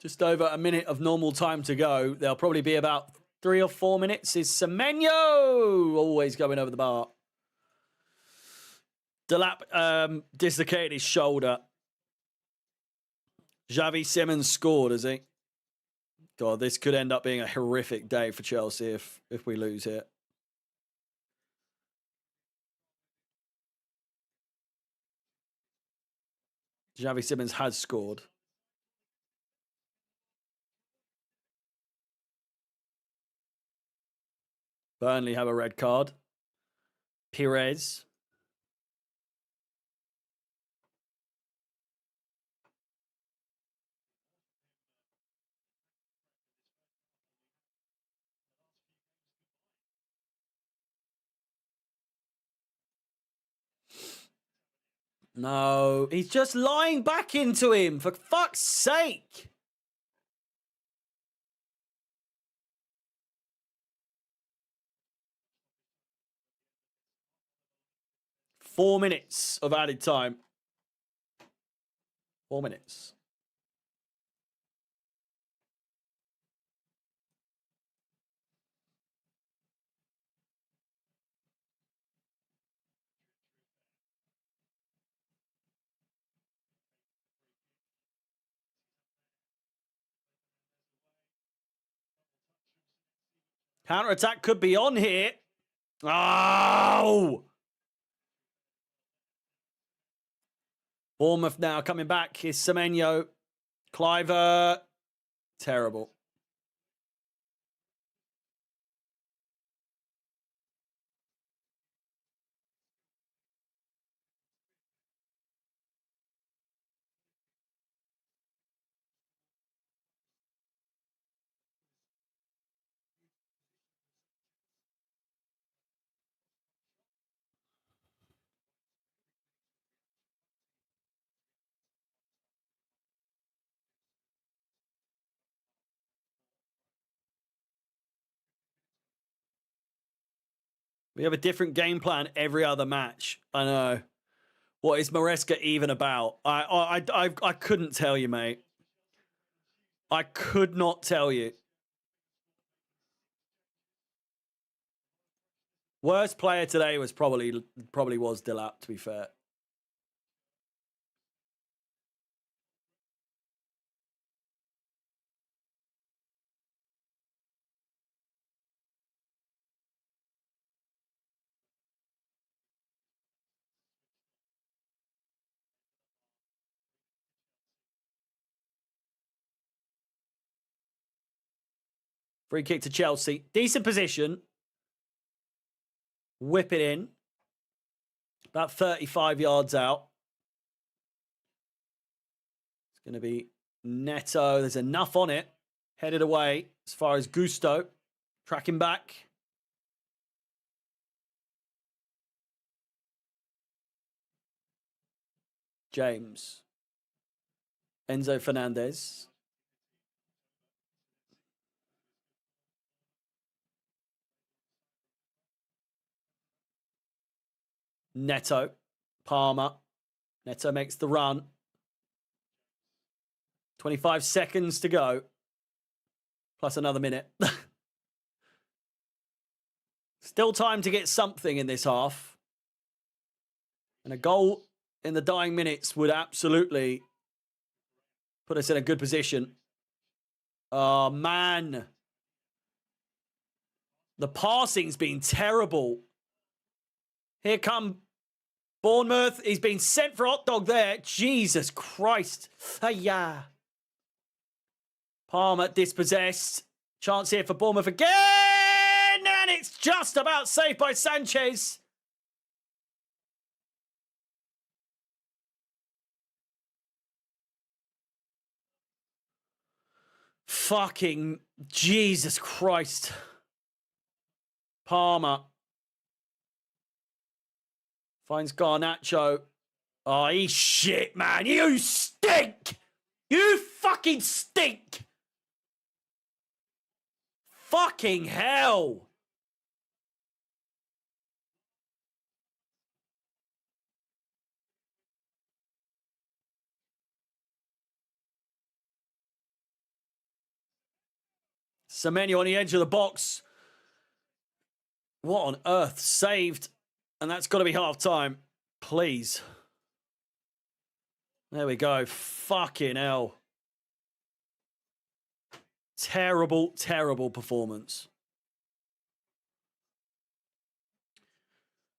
Just over a minute of normal time to go. There'll probably be about 3 or 4 minutes. Is Semenyo always going over the bar? Delap dislocated his shoulder. Xavi Simons scored, has he? God, this could end up being a horrific day for Chelsea if we lose here. Xavi Simons has scored. Burnley have a red card. Perez. No, he's just lying back into him, for fuck's sake. Four minutes of added time. 4 minutes. Counter-attack could be on here. Oh! Bournemouth now coming back. Here's Semenyo. Cliver. Terrible. We have a different game plan every other match. I know. What is Maresca even about? I couldn't tell you, mate. I could not tell you. Worst player today was probably was Delap, to be fair. Free kick to Chelsea. Decent position. Whip it in. About 35 yards out. It's going to be Neto. There's enough on it. Headed away as far as Gusto. Tracking back. James. Enzo Fernandez. Neto. Palmer. Neto makes the run. 25 seconds to go. Plus another minute. Still time to get something in this half. And a goal in the dying minutes would absolutely put us in a good position. Oh, man. The passing's been terrible. Here come Bournemouth. He's been sent for hot dog there. Jesus Christ. Hiya. Palmer dispossessed. Chance here for Bournemouth again. And it's just about saved by Sanchez. Fucking Jesus Christ. Palmer. Finds Garnacho. Oh, he's shit, man. You stink. You fucking stink. Fucking hell. Semenyo on the edge of the box. What on earth? Saved. And that's got to be half time. Please. There we go. Fucking hell. Terrible, terrible performance.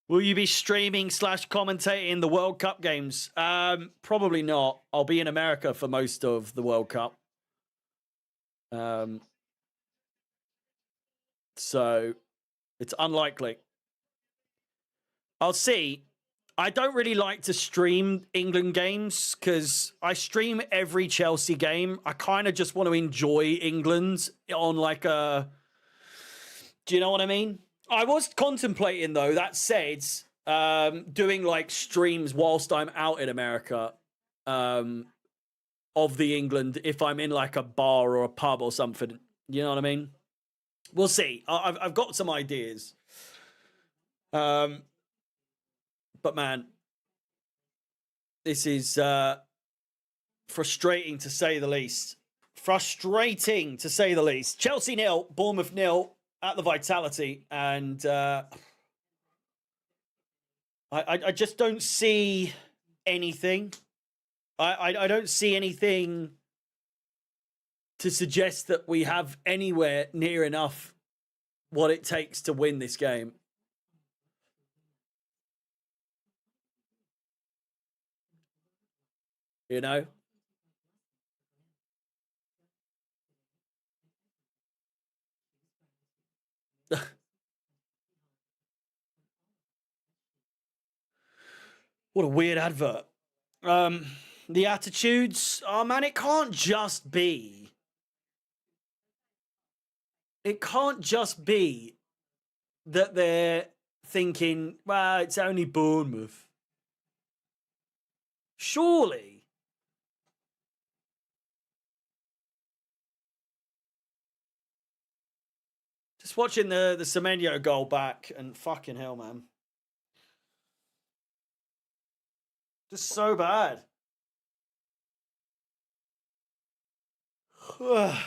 Will you be streaming / commentating the World Cup games? Probably not. I'll be in America for most of the World Cup. So it's unlikely. I'll see. I don't really like to stream England games because I stream every Chelsea game. I kind of just want to enjoy England on like a... Do you know what I mean? I was contemplating, though, that said, doing like streams whilst I'm out in America of the England if I'm in like a bar or a pub or something. You know what I mean? We'll see. I've got some ideas. But man, this is frustrating to say the least. Frustrating to say the least. Chelsea 0, Bournemouth 0 at the Vitality, and I just don't see anything. I don't see anything to suggest that we have anywhere near enough what it takes to win this game. You know? What a weird advert. The attitudes, oh man, it can't just be. It can't just be that they're thinking, well, it's only Bournemouth. Surely. Just watching the Semenyo goal back and fucking hell, man. Just so bad. Oh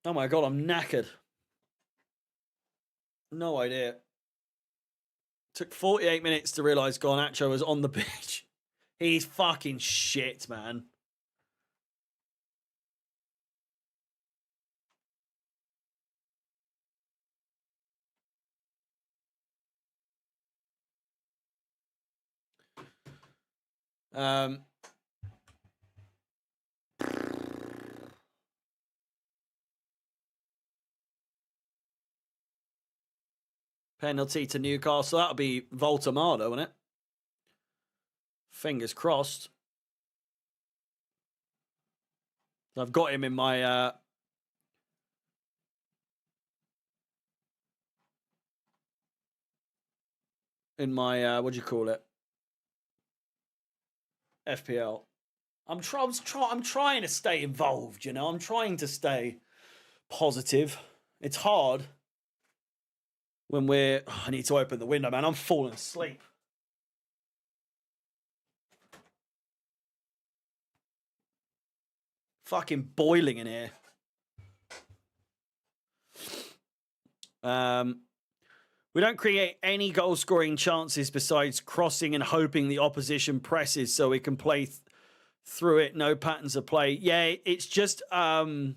my God, I'm knackered. No idea. Took 48 minutes to realise Garnacho was on the pitch. He's fucking shit, man. Penalty to Newcastle. That'll be Voltamado, won't it? Fingers crossed. I've got him in my what do you call it? FPL. I'm trying to stay involved, you know. I'm trying to stay positive. It's hard when we're... Oh, I need to open the window, man. I'm falling asleep. Fucking boiling in here. We don't create any goal-scoring chances besides crossing and hoping the opposition presses so we can play through it. No patterns of play. Yeah, it's just... do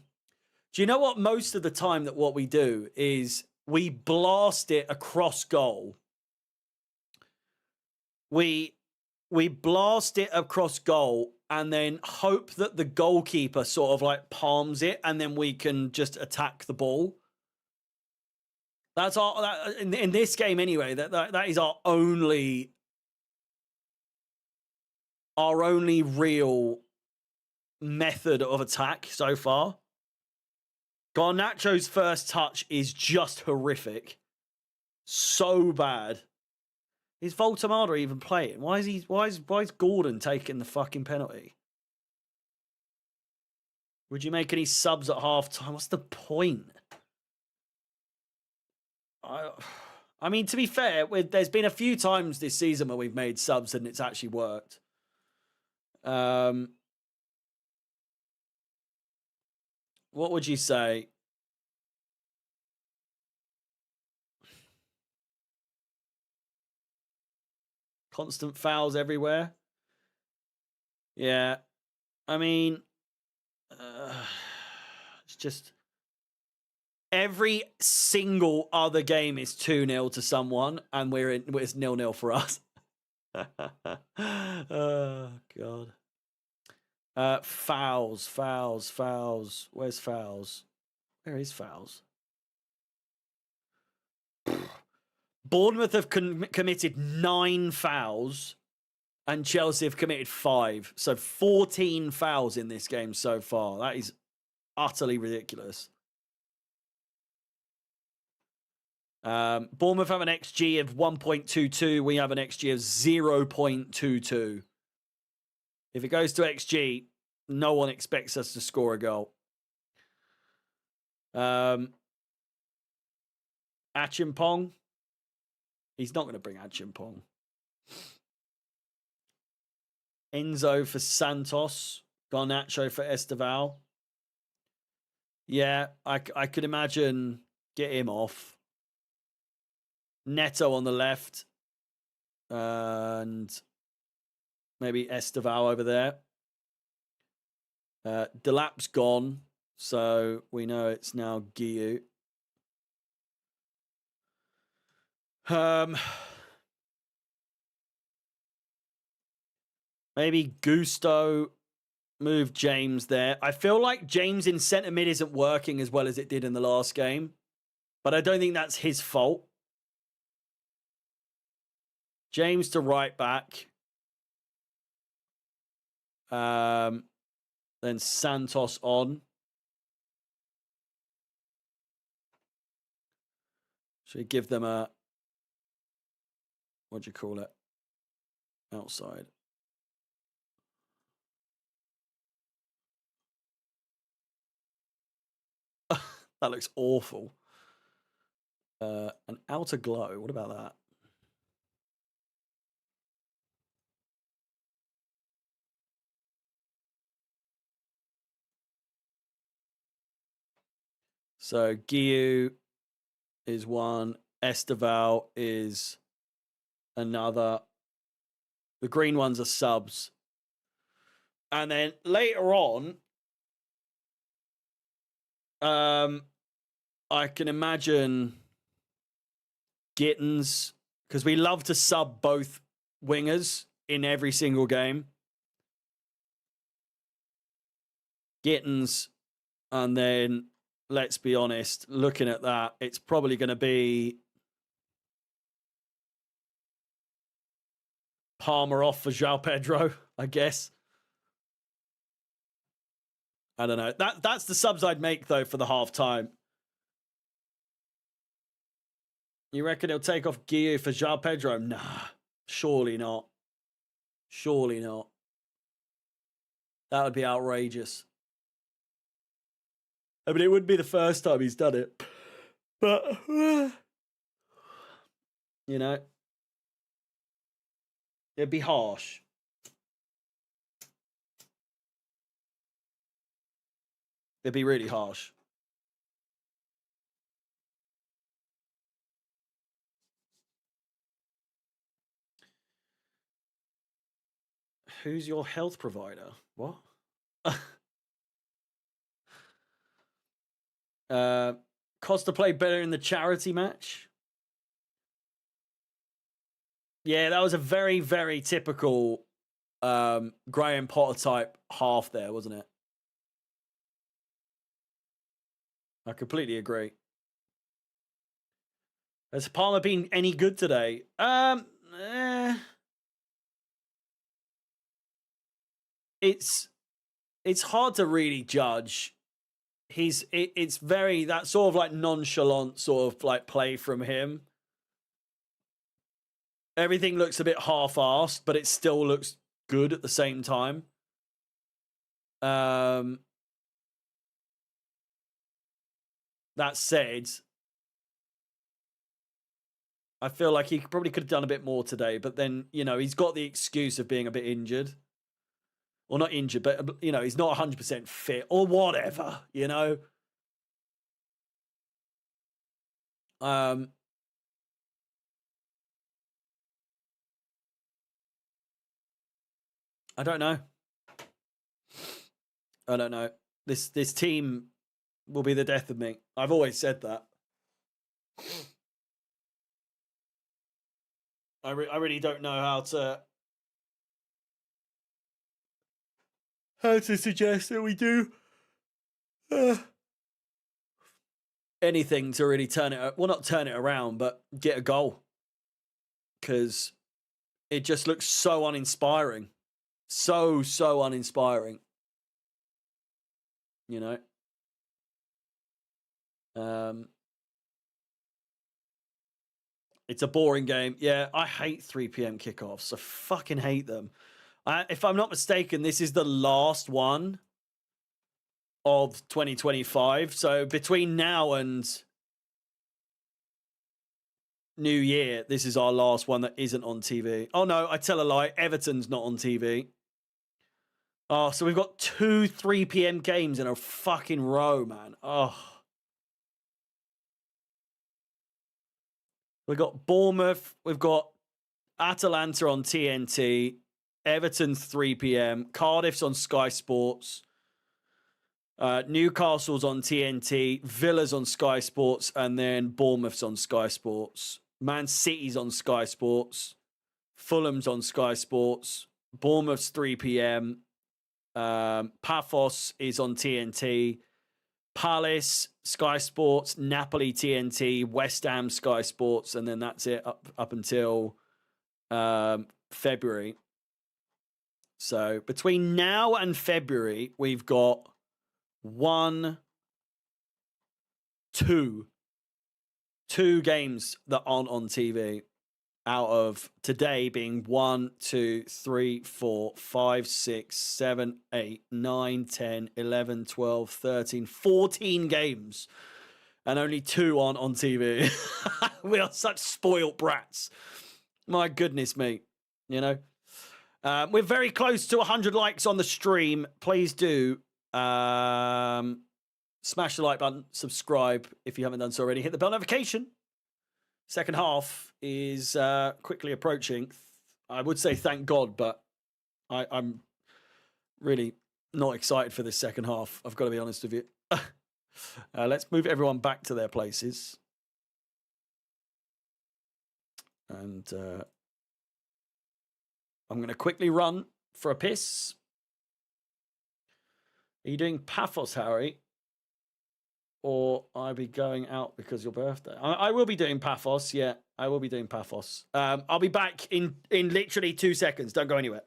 you know what? Most of the time that what we do is we blast it across goal. We blast it across goal and then hope that the goalkeeper sort of like palms it and then we can just attack the ball. That's all in this game anyway. That is our only real method of attack so far. Garnacho's first touch is just horrific. So bad. Is Voltamada even playing? Why is Gordon taking the fucking penalty? Would you make any subs at half time? What's the point? I mean, to be fair, there's been a few times this season where we've made subs and it's actually worked. What would you say? Constant fouls everywhere. Yeah. I mean, it's just every single other game is 2-0 to someone, and it's 0-0 for us. Oh, God. Fouls. Where's fouls? Where is fouls? Bournemouth have committed 9 fouls and Chelsea have committed 5. So 14 fouls in this game so far. That is utterly ridiculous. Bournemouth have an XG of 1.22. We have an XG of 0.22. If it goes to XG, no one expects us to score a goal. Achimpong. He's not going to bring Achimpong. Enzo for Santos. Garnacho for Esteval. Yeah, I could imagine get him off. Neto on the left. And maybe Esteval over there. Delap's gone. So we know it's now Guiu. Maybe Gusto, move James there. I feel like James in centre mid isn't working as well as it did in the last game, but I don't think that's his fault. James to right back. Then Santos on. Should we give them a, what do you call it? Outside. That looks awful. An outer glow. What about that? So Guiu is one. Esteval is another. The green ones are subs. And then later on, I can imagine Gittins, because we love to sub both wingers in every single game. Gittins, and then, let's be honest, looking at that, it's probably going to be Palmer off for João Pedro, I guess. I don't know. That's the subs I'd make, though, for the half-time. You reckon he'll take off Guiu for João Pedro? Nah, surely not. Surely not. That would be outrageous. I mean, it wouldn't be the first time he's done it. But, you know, it'd be harsh. It'd be really harsh. Who's your health provider? What? Costa played better in the charity match. Yeah, that was a very, very typical Graham Potter type half there, wasn't it? I completely agree. Has Palmer been any good today? It's hard to really judge. it's very that sort of like nonchalant sort of like play from him. Everything looks a bit half-assed, but it still looks good at the same time. That said, I feel like he probably could have done a bit more today, but then, you know, he's got the excuse of being a bit injured. Well, not injured, but, you know, he's not 100% fit or whatever, you know? I don't know. I don't know. This team will be the death of me. I've always said that. I really don't know how to suggest that we do anything to really turn it, well, not turn it around, but get a goal. Because it just looks so uninspiring. So uninspiring. You know? It's a boring game. Yeah, I hate 3 p.m. kickoffs. I fucking hate them. If I'm not mistaken, this is the last one of 2025. So between now and New Year, this is our last one that isn't on TV. Oh, no, I tell a lie. Everton's not on TV. Oh, so we've got 2 3 p.m. games in a fucking row, man. Oh. We've got Bournemouth. We've got Atalanta on TNT. Everton's 3 p.m. Cardiff's on Sky Sports. Newcastle's on TNT. Villa's on Sky Sports. And then Bournemouth's on Sky Sports. Man City's on Sky Sports. Fulham's on Sky Sports. Bournemouth's 3 p.m. Paphos is on TNT. Palace, Sky Sports. Napoli, TNT. West Ham, Sky Sports. And then that's it up until February. So between now and February, we've got 2 games that aren't on TV out of today being 1, 2, 3, 4, 5, 6, 7, 8, 9, 10, 11, 12, 13, 14 games. And only 2 aren't on TV. We are such spoilt brats. My goodness me. You know? We're very close to 100 likes on the stream. Please do smash the like button, subscribe if you haven't done so already. Hit the bell notification. Second half is quickly approaching. I would say thank God, but I'm really not excited for this second half. I've got to be honest with you. Let's move everyone back to their places. And I'm going to quickly run for a piss. Are you doing Paphos, Harry? Or I'll be going out because your birthday. I will be doing Paphos. Yeah, I will be doing Paphos. I'll be back in literally 2 seconds. Don't go anywhere.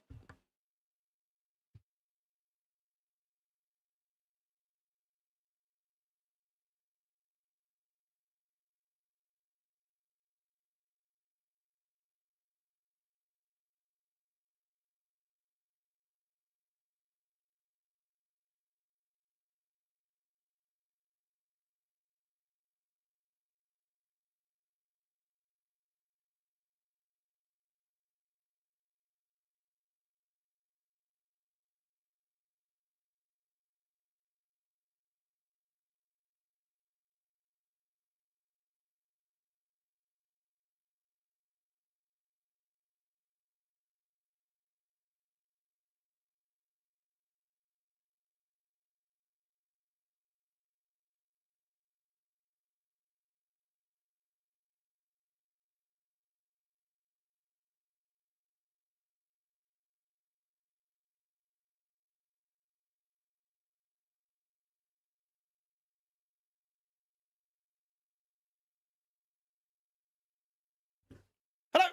Hello.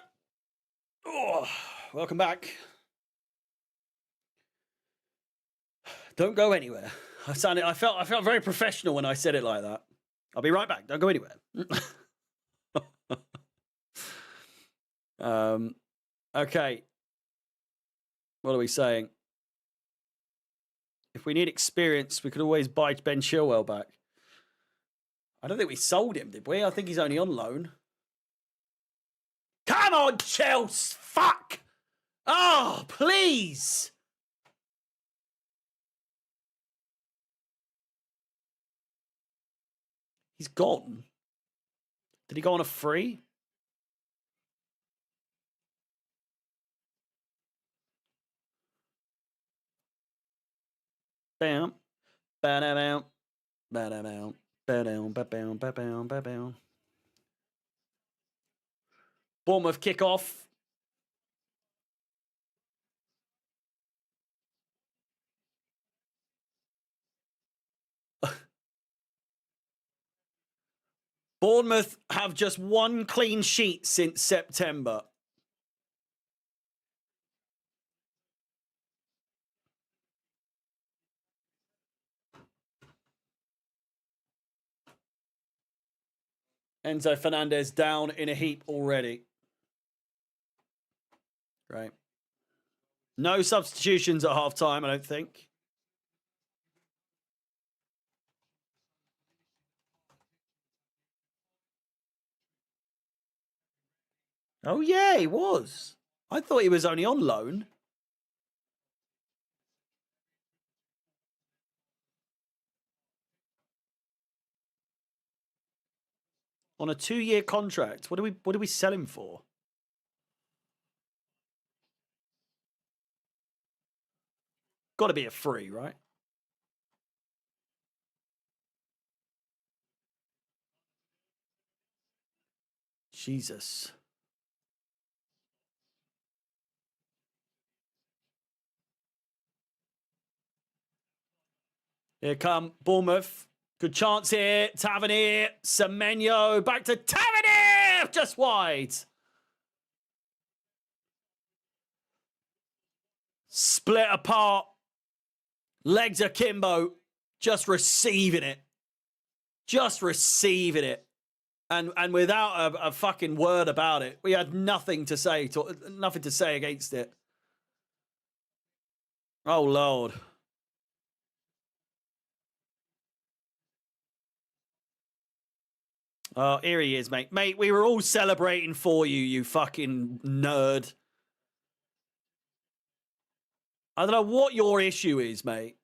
Oh, welcome back. Don't go anywhere. I felt very professional when I said it like that. I'll be right back. Don't go anywhere. Okay. What are we saying? If we need experience, we could always buy Ben Chilwell back. I don't think we sold him, did we? I think he's only on loan. Come on, Chelsea! Fuck! Oh, please! He's gone. Did he go on a free? Bam. Ba-da-bam. Ba-da-bam. Ba-down, ba-bow, ba-bow, ba-bow. Bournemouth kickoff. Bournemouth have just one clean sheet since September. Enzo Fernandez down in a heap already. Right. No substitutions at half-time, I don't think. Oh, yeah, he was. I thought he was only on loan. On a 2-year contract. What do we sell him for? Got to be a free, right? Jesus. Here come Bournemouth. Good chance here. Tavernier. Semenyo. Back to Tavernier. Just wide. Split apart. Legs akimbo. Just receiving it. Just receiving it. And without a fucking word about it. We had nothing to say against it. Oh, Lord. Oh, here he is, mate. Mate, we were all celebrating for you, you fucking nerd. I don't know what your issue is, mate.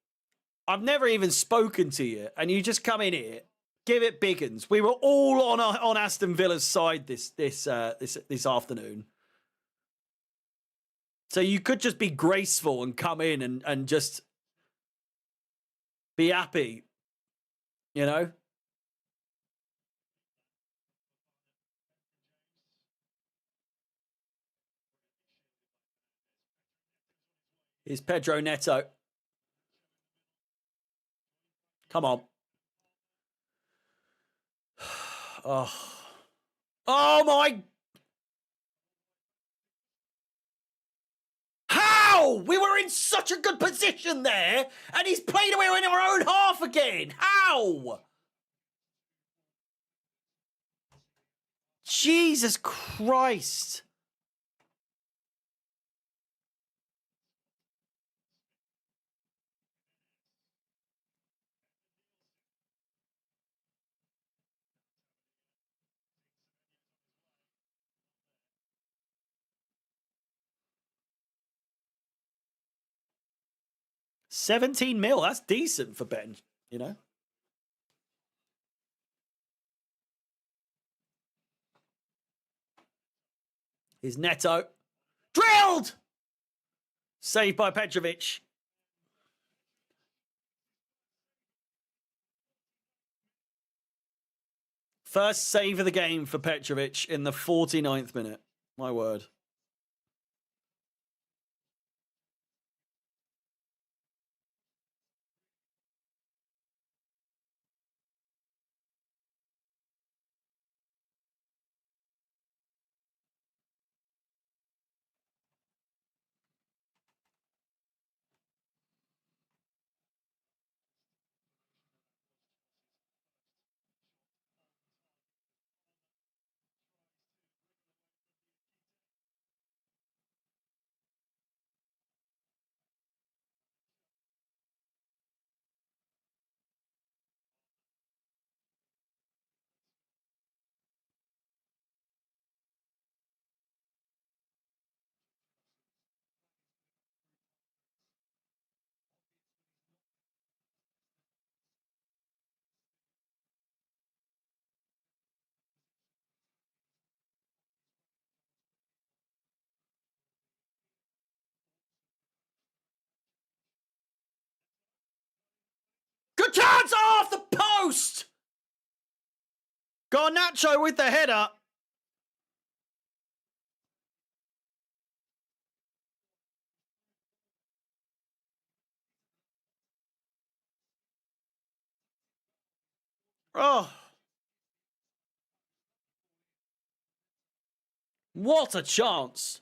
I've never even spoken to you, and you just come in here, give it big uns. We were all on Aston Villa's side this afternoon. So you could just be graceful and come in and just be happy, you know? Here's Pedro Neto. Come on. Oh. Oh, my. How? We were in such a good position there, and he's played away in our own half again. How? Jesus Christ. $17 million. That's decent for Ben, you know? Here's Neto. Drilled! Saved by Petrovic. First save of the game for Petrovic in the 49th minute. My word. chance off the post. Garnacho with the header. Oh. What a chance.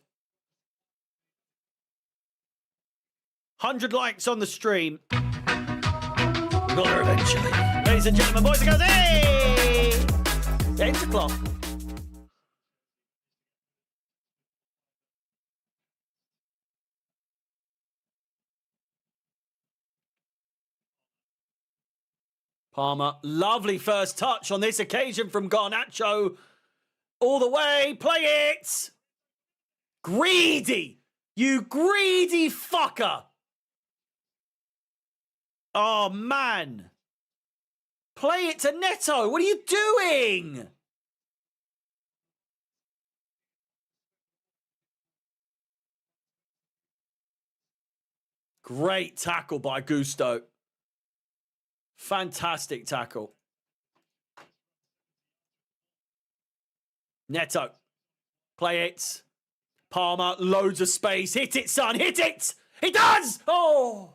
100 likes on the stream. We got her eventually. Ladies and gentlemen, boys and girls, hey! 8 o'clock. Palmer, lovely first touch on this occasion from Garnacho. All the way, play it! Greedy! You greedy fucker! Oh, man. Play it to Neto. What are you doing? Great tackle by Gusto. Fantastic tackle. Neto. Play it. Palmer, loads of space. Hit it, son. Hit it. He does. Oh.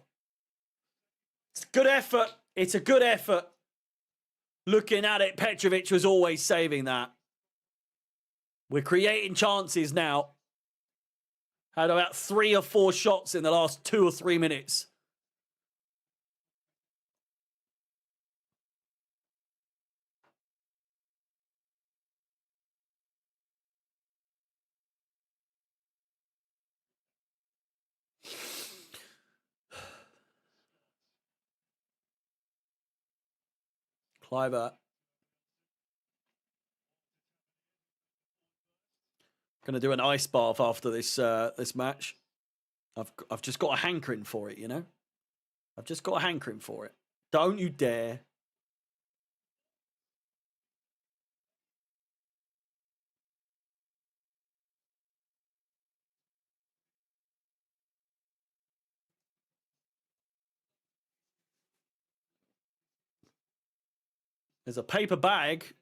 It's a good effort. It's a good effort. Looking at it, Petrovic was always saving that. We're creating chances now. Had about 3 or 4 shots in the last 2 or 3 minutes. Cliver. Going to do an ice bath after this this match. I've just got a hankering for it, you know? I've just got a hankering for it. Don't you dare. There's a paper bag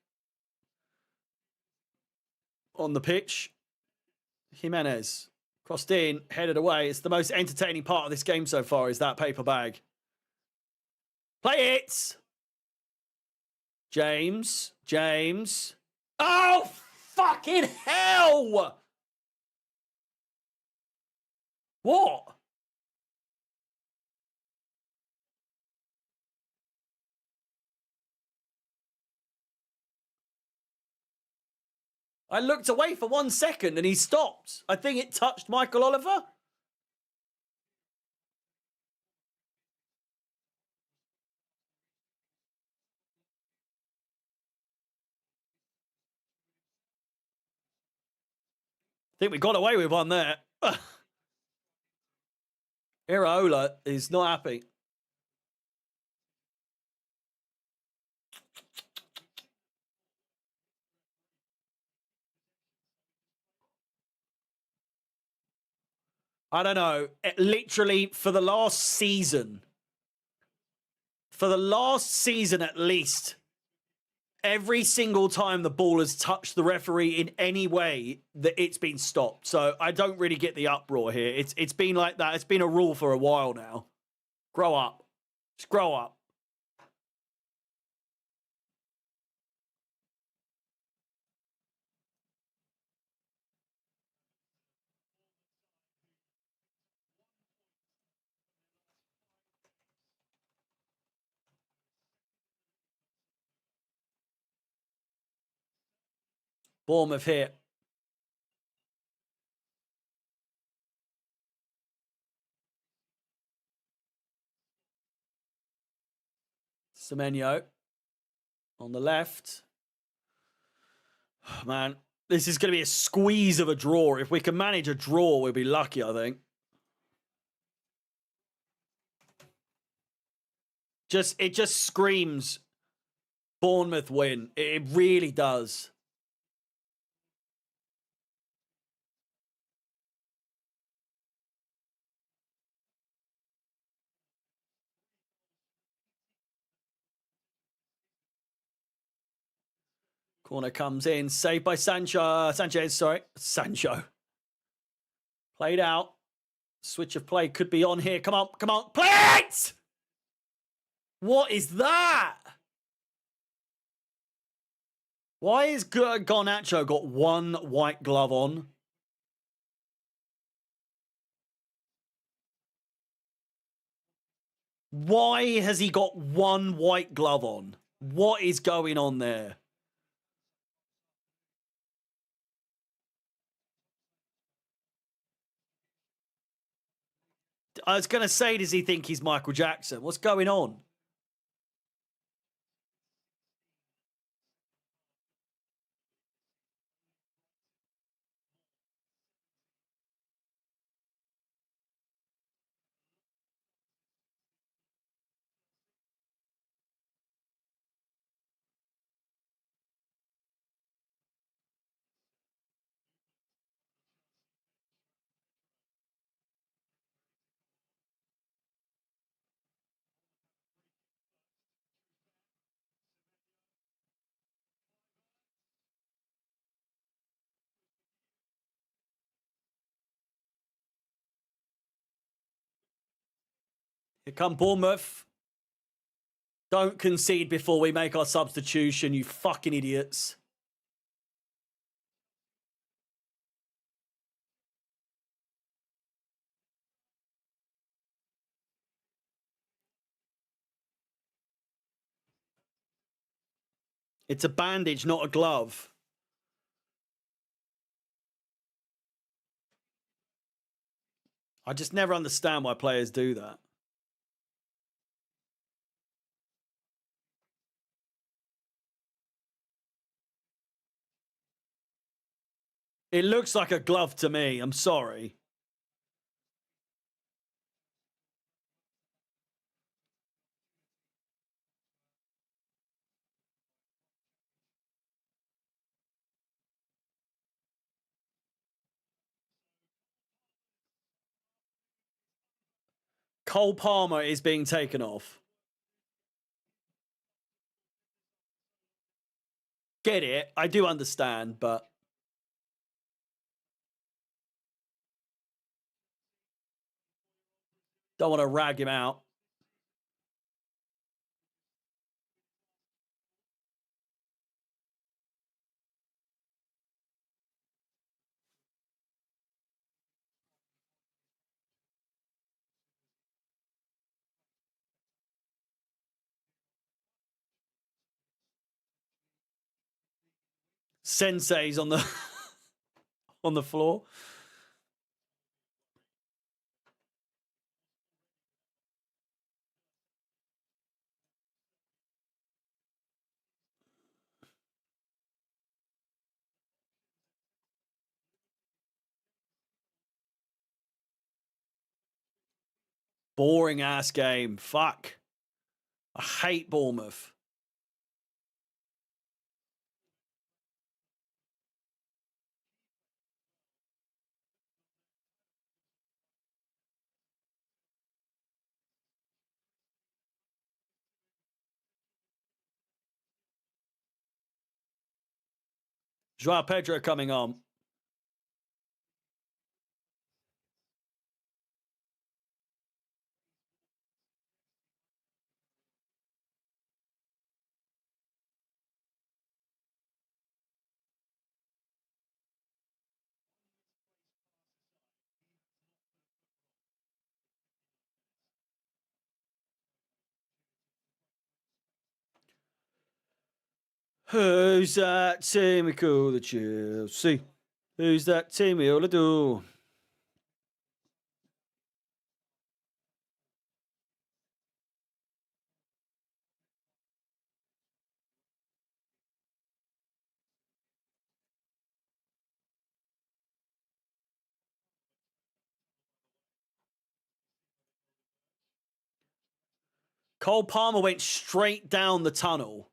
on the pitch. Jimenez crossed in, headed away. It's the most entertaining part of this game so far is that paper bag. Play it! James. Oh, fucking hell! What? I looked away for 1 second and he stopped. I think it touched Michael Oliver. I think we got away with one there. Iraola is not happy. I don't know. Literally, for the last season at least, every single time the ball has touched the referee in any way, that it's been stopped. So I don't really get the uproar here. It's been like that. It's been a rule for a while now. Grow up. Just grow up. Bournemouth here. Semenyo on the left. Man, this is going to be a squeeze of a draw. If we can manage a draw, we'll be lucky, I think. It just screams Bournemouth win. It really does. Corner comes in, saved by Sanchez, sorry. Sancho. Played out. Switch of play could be on here. Come on, play it! What is that? Why has Garnacho got one white glove on? Why has he got one white glove on? What is going on there? I was going to say, does he think he's Michael Jackson? What's going on? Here come Bournemouth. Don't concede before we make our substitution, you fucking idiots. It's a bandage, not a glove. I just never understand why players do that. It looks like a glove to me. I'm sorry. Cole Palmer is being taken off. Get it. I do understand, but... don't want to rag him out. Sensei's on the on the floor. Boring ass game. Fuck. I hate Bournemouth. Joao Pedro coming on. Who's that team we call the Chelsea? Who's that team we all do? Cole Palmer went straight down the tunnel.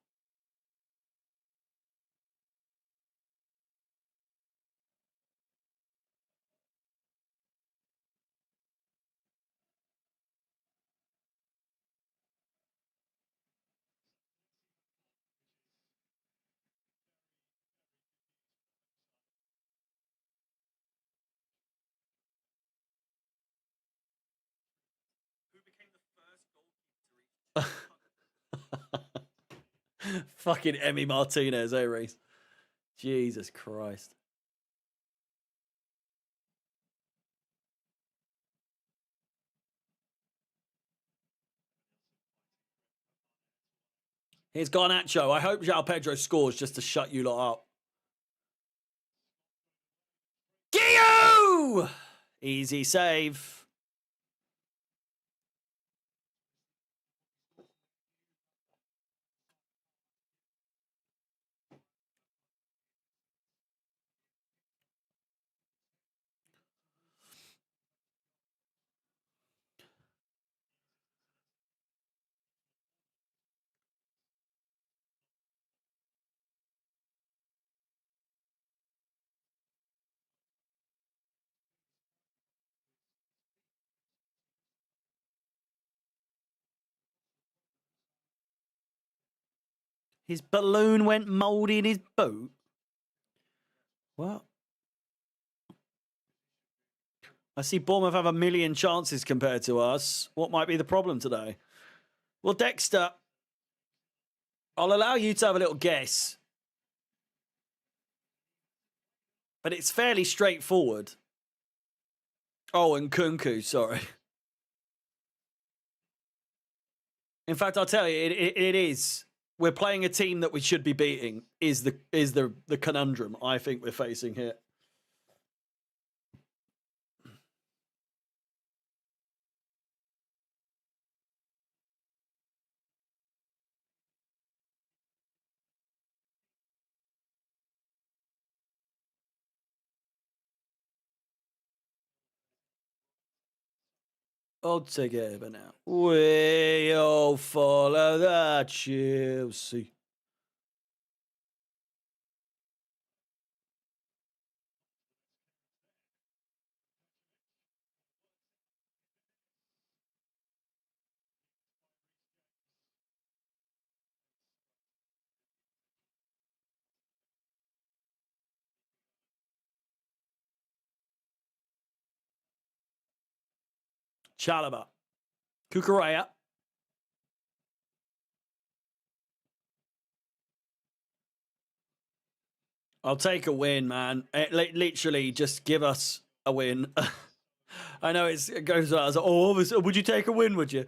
Fucking Emmy Martinez, eh, Reese? Jesus Christ. Here's Garnacho. I hope João Pedro scores just to shut you lot up. Gio! Easy save. His balloon went mouldy in his boot. What? I see Bournemouth have a million chances compared to us. What might be the problem today? Well, Dexter, I'll allow you to have a little guess. But it's fairly straightforward. Oh, and Kunku, sorry. In fact, I'll tell you, it is. We're playing a team that we should be beating. Is the conundrum I think we're facing here. I'll take it over now. We all follow the Chelsea. Chalaba. Kukurea. I'll take a win, man. Literally, just give us a win. I know it goes out as, oh, would you take a win, would you?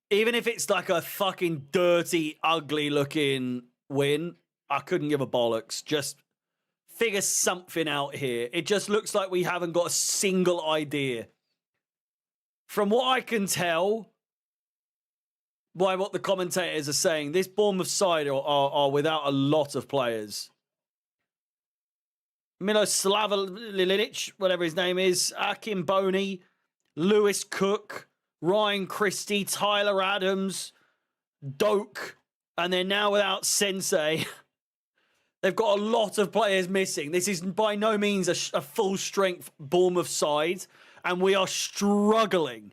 Even if it's like a fucking dirty, ugly looking win, I couldn't give a bollocks. Just figure something out here. It just looks like we haven't got a single idea. From what I can tell, by what the commentators are saying, this Bournemouth side are without a lot of players. Miloslav Lilic, whatever his name is, Akim Boney, Lewis Cook, Ryan Christie, Tyler Adams, Doak, and they're now without Sensei. They've got a lot of players missing. This is by no means a full-strength Bournemouth side, and we are struggling.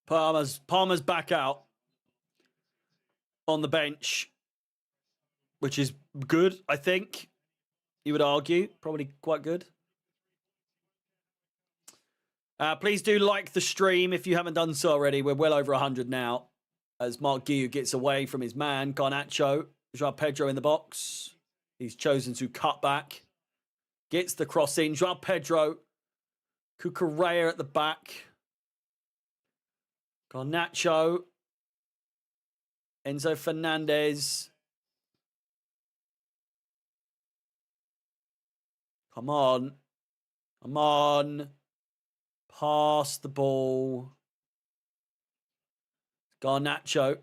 Palmer's back out on the bench, which is good, I think. You would argue. Probably quite good. Please do like the stream if you haven't done so already. We're well over 100 now. as Mark Guiu gets away from his man, Garnacho. Joao Pedro in the box. He's chosen to cut back. Gets the cross in. Joao Pedro. Cucurella at the back. Garnacho. Enzo Fernandez. Come on. Come on. Pass the ball. Garnacho.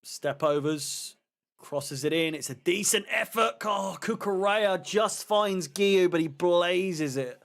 Step overs. Crosses it in. It's a decent effort. Oh, Cucurella just finds Guiu, but he blazes it.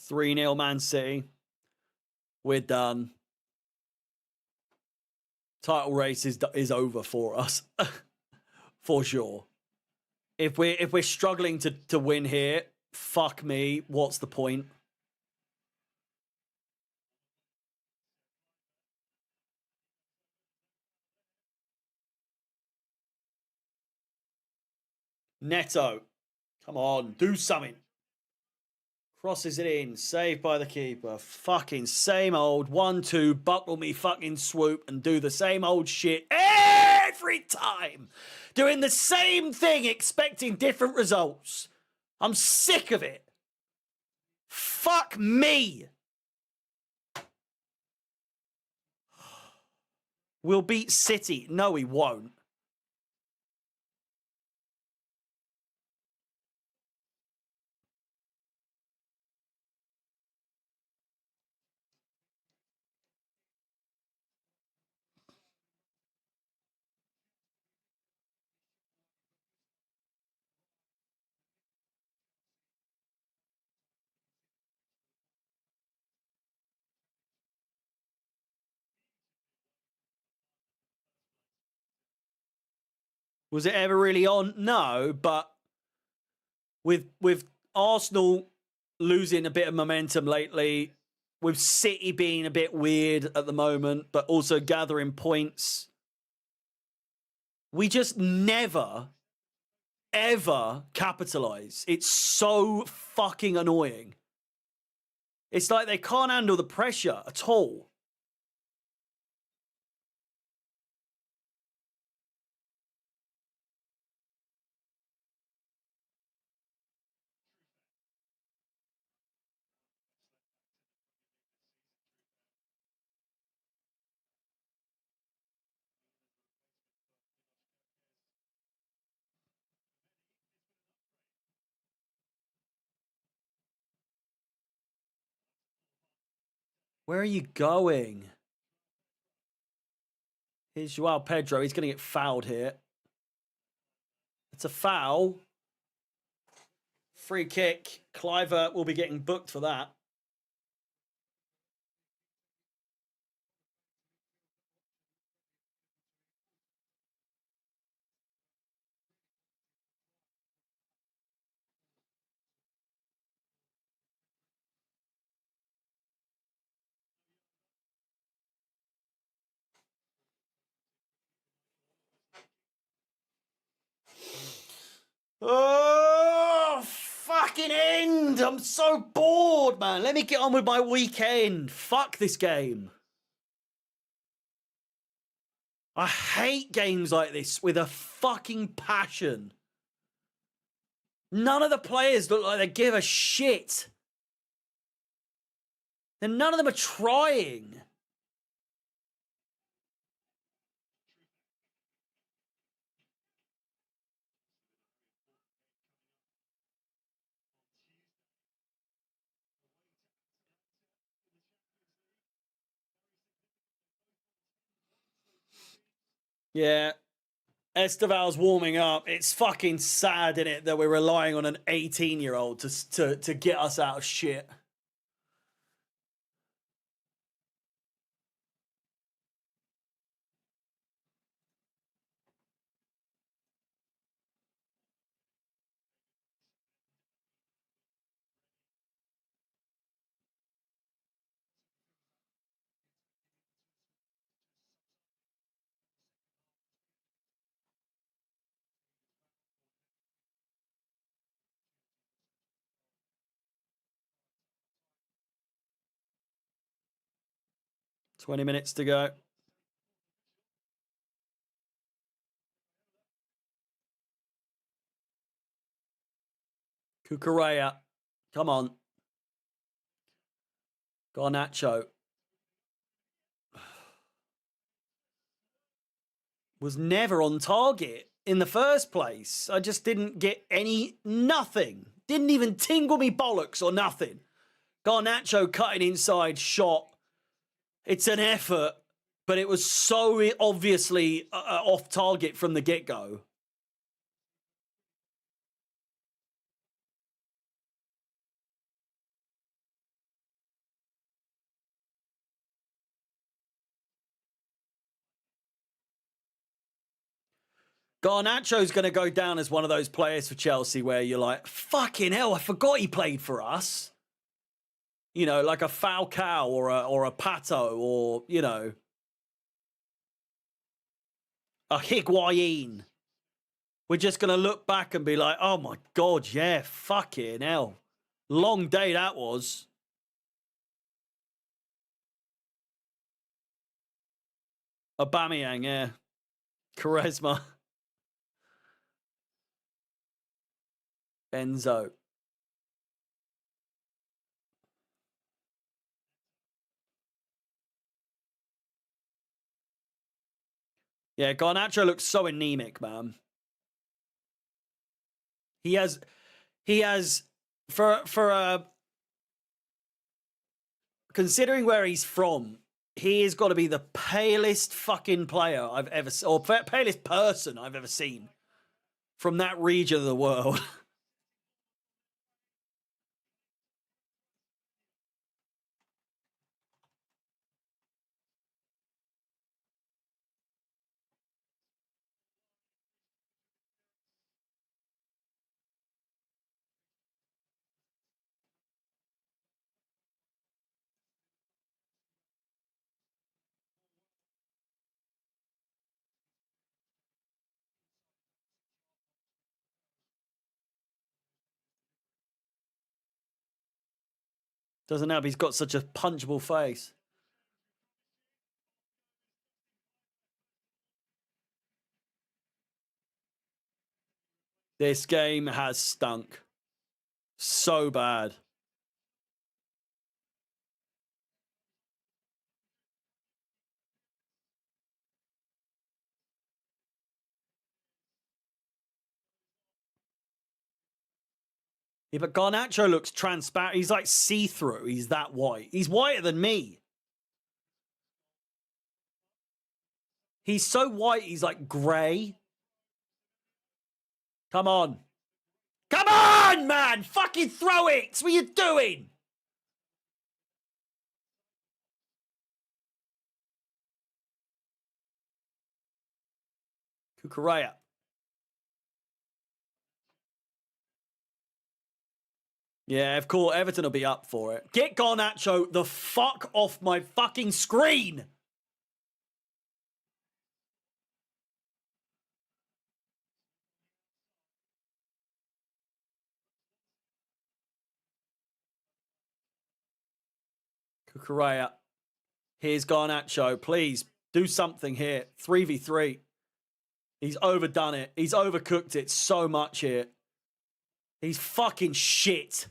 Three 0 Man City. We're done. Title race is over for us. For sure. If we're struggling to win here, fuck me, what's the point? Neto. Come on, do something. Crosses it in, saved by the keeper. Fucking same old 1-2, buckle me fucking swoop and do the same old shit every time. Doing the same thing, expecting different results. I'm sick of it. Fuck me. We'll beat City. No, we won't. Was it ever really on? No, but with Arsenal losing a bit of momentum lately, with City being a bit weird at the moment, but also gathering points, we just never, ever capitalize. It's so fucking annoying. It's like they can't handle the pressure at all. Where are you going? Here's Joao Pedro. He's going to get fouled here. It's a foul. Free kick. Cliver will be getting booked for that. Oh, fucking end. I'm so bored, man. Let me get on with my weekend. Fuck this game. I hate games like this with a fucking passion. None of the players look like they give a shit. And none of them are trying. Yeah. Esteval's warming up. It's fucking sad, isn't it, that we're relying on an 18-year-old to get us out of shit. 20 minutes to go. Cucurella. Come on. Garnacho. Was never on target in the first place. I just didn't get nothing. Didn't even tingle me bollocks or nothing. Garnacho cutting inside shot. It's an effort, but it was so obviously off target from the get-go. Garnacho's going to go down as one of those players for Chelsea where you're like, fucking hell, I forgot he played for us. You know, like a Falcao or a Pato or, you know, a Higuain. We're just going to look back and be like, oh my God, yeah, fucking hell. Long day that was. Aubameyang, yeah. Charisma. Enzo. Yeah, Garnacho looks so anemic, man. He has for considering where he's from, he has got to be the palest fucking player I've ever seen, or palest person I've ever seen from that region of the world. Doesn't help he's got such a punchable face. This game has stunk so bad. Yeah, but Garnacho looks transparent. He's like see-through. He's that white. He's whiter than me. He's so white, he's like grey. Come on. Come on, man! Fucking throw it! What are you doing? Cucurella. Yeah, of course, Everton will be up for it. Get Garnacho the fuck off my fucking screen! Cucurella. Here's Garnacho. Please, do something here. 3v3. He's overdone it. He's overcooked it so much here. He's fucking shit.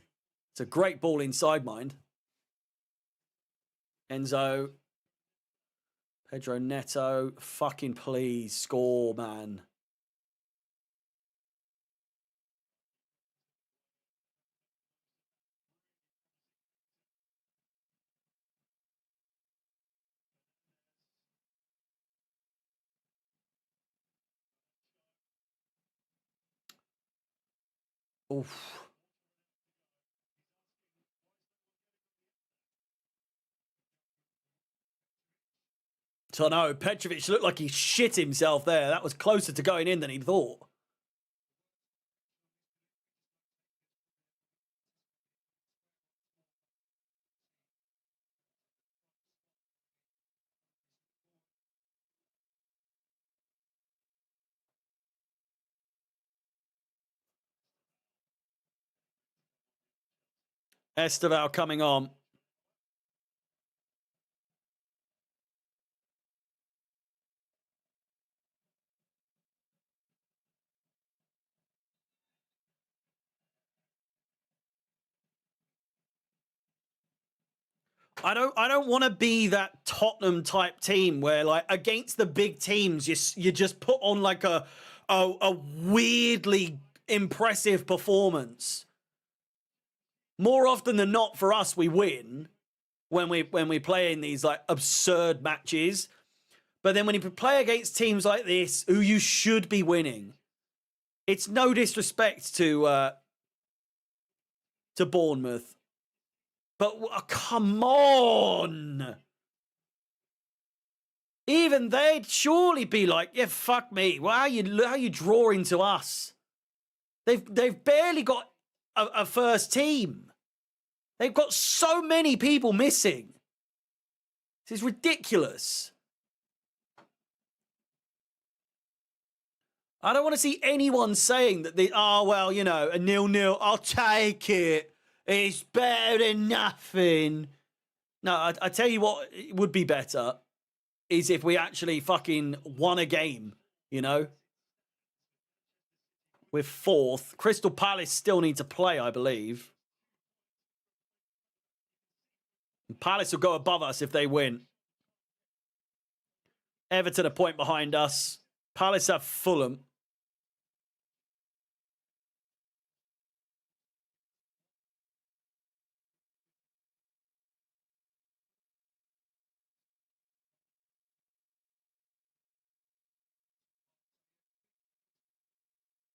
It's a great ball inside, mind. Enzo. Pedro Neto. Fucking please, score, man. Oof. So no, Petrovic looked like he shit himself there. That was closer to going in than he thought. Esteval coming on. I don't want to be that Tottenham type team where, like, against the big teams, you just put on like a weirdly impressive performance. More often than not, for us, we win when we play in these like absurd matches. But then when you play against teams like this, who you should be winning, it's no disrespect to Bournemouth. But come on. Even they'd surely be like, yeah, fuck me. Well, how you drawing to us? They've barely got a first team. They've got so many people missing. This is ridiculous. I don't want to see anyone saying that well, you know, a 0-0, I'll take it. It's better than nothing. No, I tell you what would be better is if we actually fucking won a game, you know? We're fourth. Crystal Palace still need to play, I believe. And Palace will go above us if they win. Everton a point behind us. Palace have Fulham.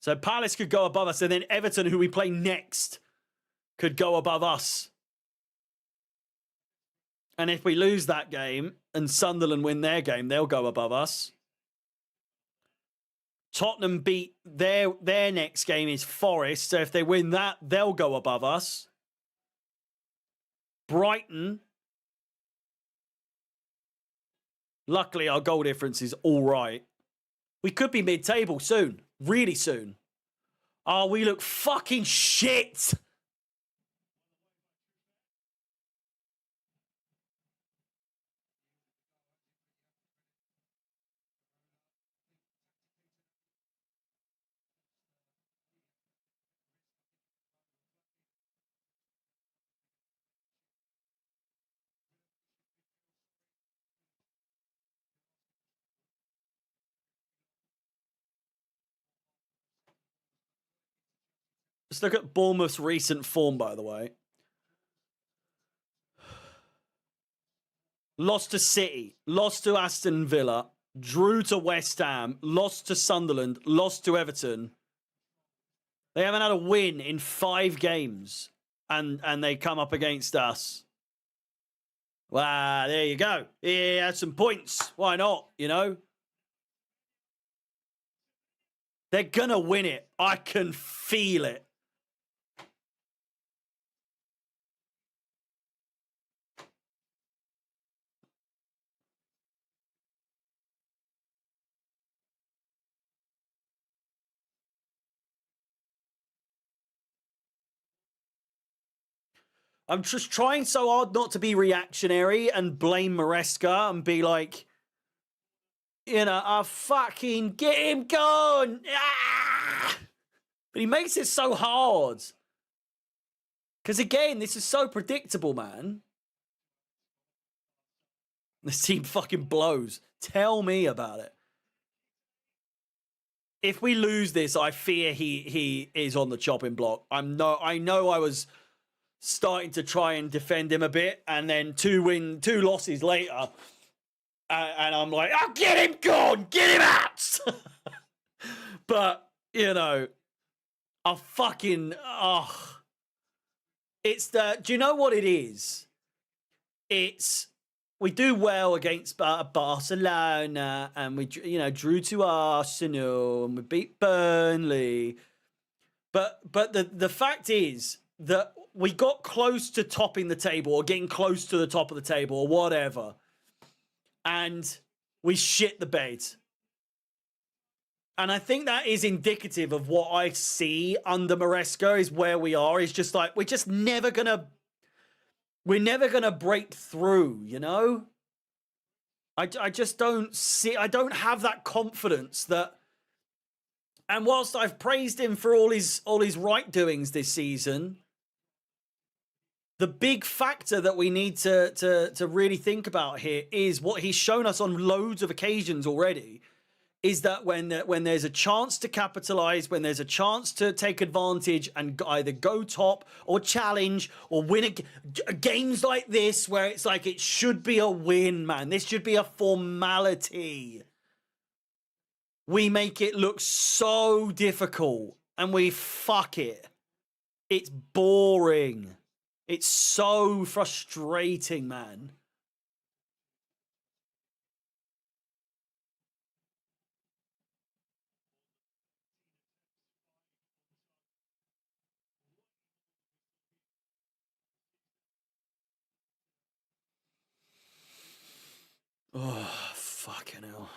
So Palace could go above us, and then Everton, who we play next, could go above us. And if we lose that game and Sunderland win their game, they'll go above us. Tottenham beat their next game is Forest, so if they win that, they'll go above us. Brighton. Luckily, our goal difference is all right. We could be mid-table soon. Really soon. Oh, we look fucking shit. Let's look at Bournemouth's recent form, by the way. Lost to City, lost to Aston Villa, drew to West Ham, lost to Sunderland, lost to Everton. They haven't had a win in 5 games, and they come up against us. Wow, there you go. Yeah, had some points. Why not, you know? They're going to win it. I can feel it. I'm just trying so hard not to be reactionary and blame Maresca and be like, you know, I fucking get him gone. Ah! But he makes it so hard. Because again, this is so predictable, man. This team fucking blows. Tell me about it. If we lose this, I fear he is on the chopping block. I know I was starting to try and defend him a bit, and then 2 losses later, and I'm like, oh, get him gone, get him out. But you know, it's the. Do you know what it is? It's we do well against Barcelona, and we drew to Arsenal, and we beat Burnley. But the fact is that we got close to topping the table or getting close to the top of the table or whatever. And we shit the bed. And I think that is indicative of what I see under Maresca is where we are. Is just like, we're never going to break through, you know? I just don't see, I don't have that confidence that, and whilst I've praised him for all his right doings this season, the big factor that we need to really think about here is what he's shown us on loads of occasions already, is that when there's a chance to capitalize, when there's a chance to take advantage and either go top or challenge or win games like this where it's like it should be a win, man. This should be a formality. We make it look so difficult and we fuck it. It's boring. It's so frustrating, man. Oh, fucking hell.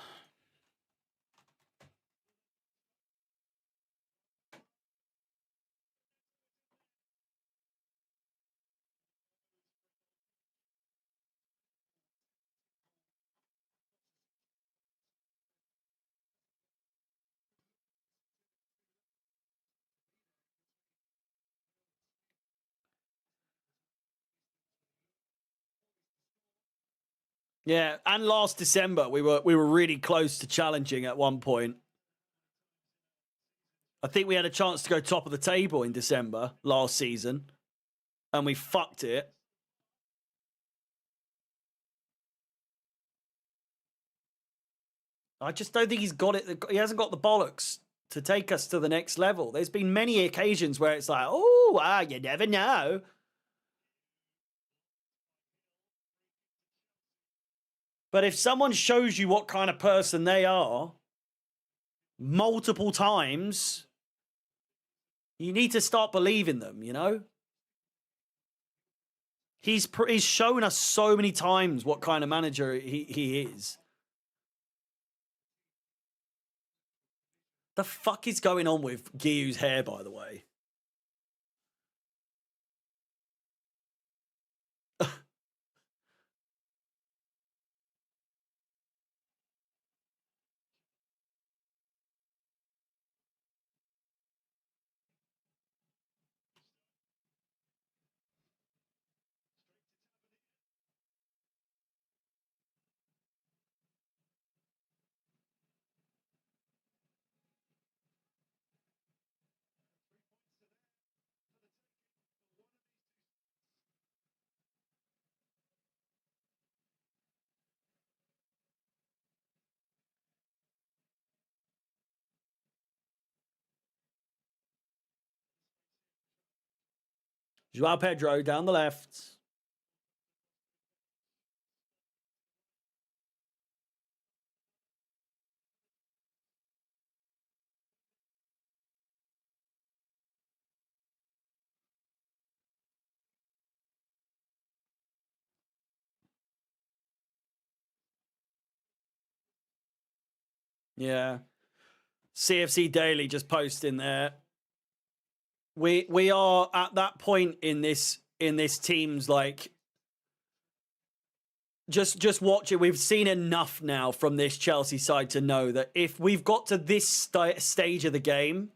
Yeah, and last December we were really close to challenging at one point. I think we had a chance to go top of the table in December last season, and we fucked it. I just don't think he's got it. He hasn't got the bollocks to take us to the next level. There's been many occasions where it's like, oh, you never know. But if someone shows you what kind of person they are multiple times, you need to start believing them, you know? He's shown us so many times what kind of manager he is. The fuck is going on with Giyu's hair, by the way? Joao Pedro down the left. Yeah. CFC Daily just posting there. We are at that point in this team's like just watch it. We've seen enough now from this Chelsea side to know that if we've got to this stage of the game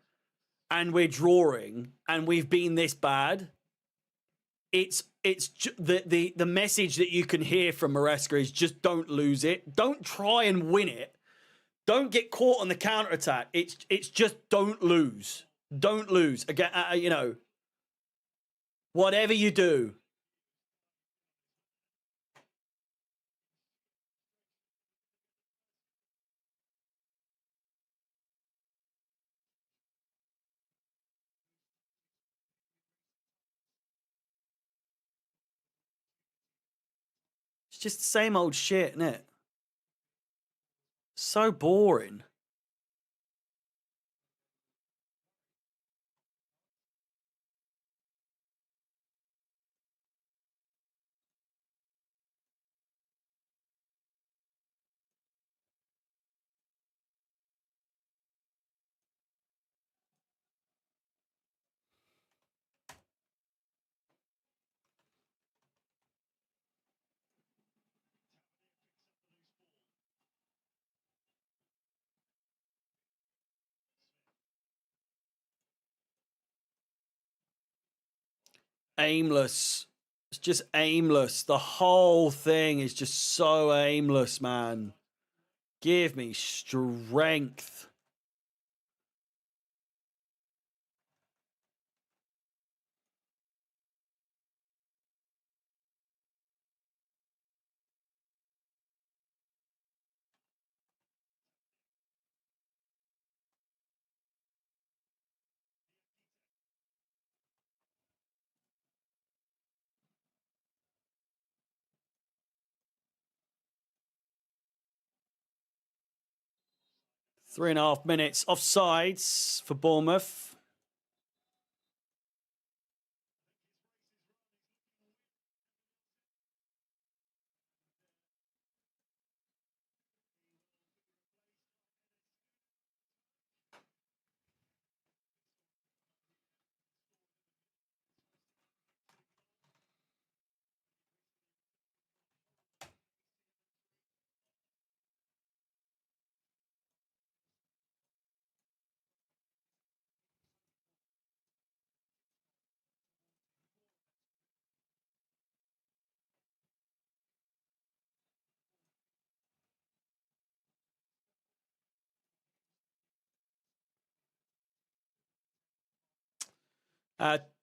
and we're drawing and we've been this bad, it's the message that you can hear from Maresca is just don't lose it. Don't try and win it. Don't get caught on the counter attack. It's just don't lose. Don't lose. Again, you know, whatever you do. It's just the same old shit, isn't it? So boring. Aimless. It's just aimless. The whole thing is just so aimless, man. Give me strength. Three and a half minutes offsides for Bournemouth.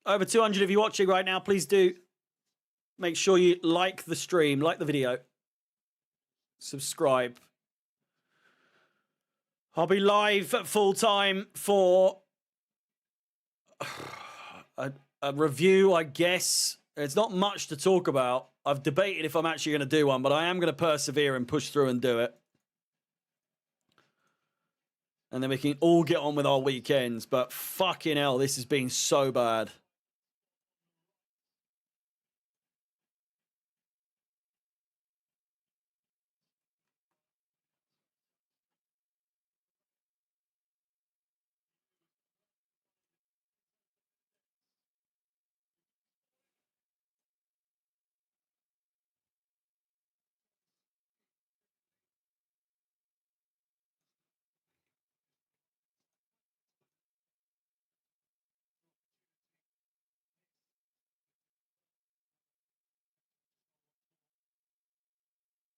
Over 200 of you watching right now. Please do make sure you like the stream, like the video, subscribe. I'll be live at full time for a review, I guess. It's not much to talk about. I've debated if I'm actually going to do one, but I am going to persevere and push through and do it. And then we can all get on with our weekends. But fucking hell, this has been so bad.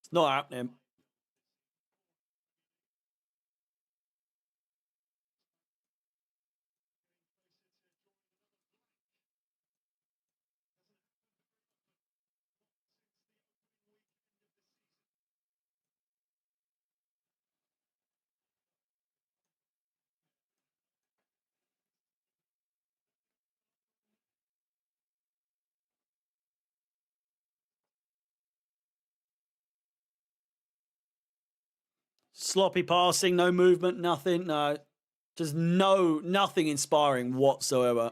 It's not happening. Sloppy passing, no movement, nothing. No, just nothing inspiring whatsoever.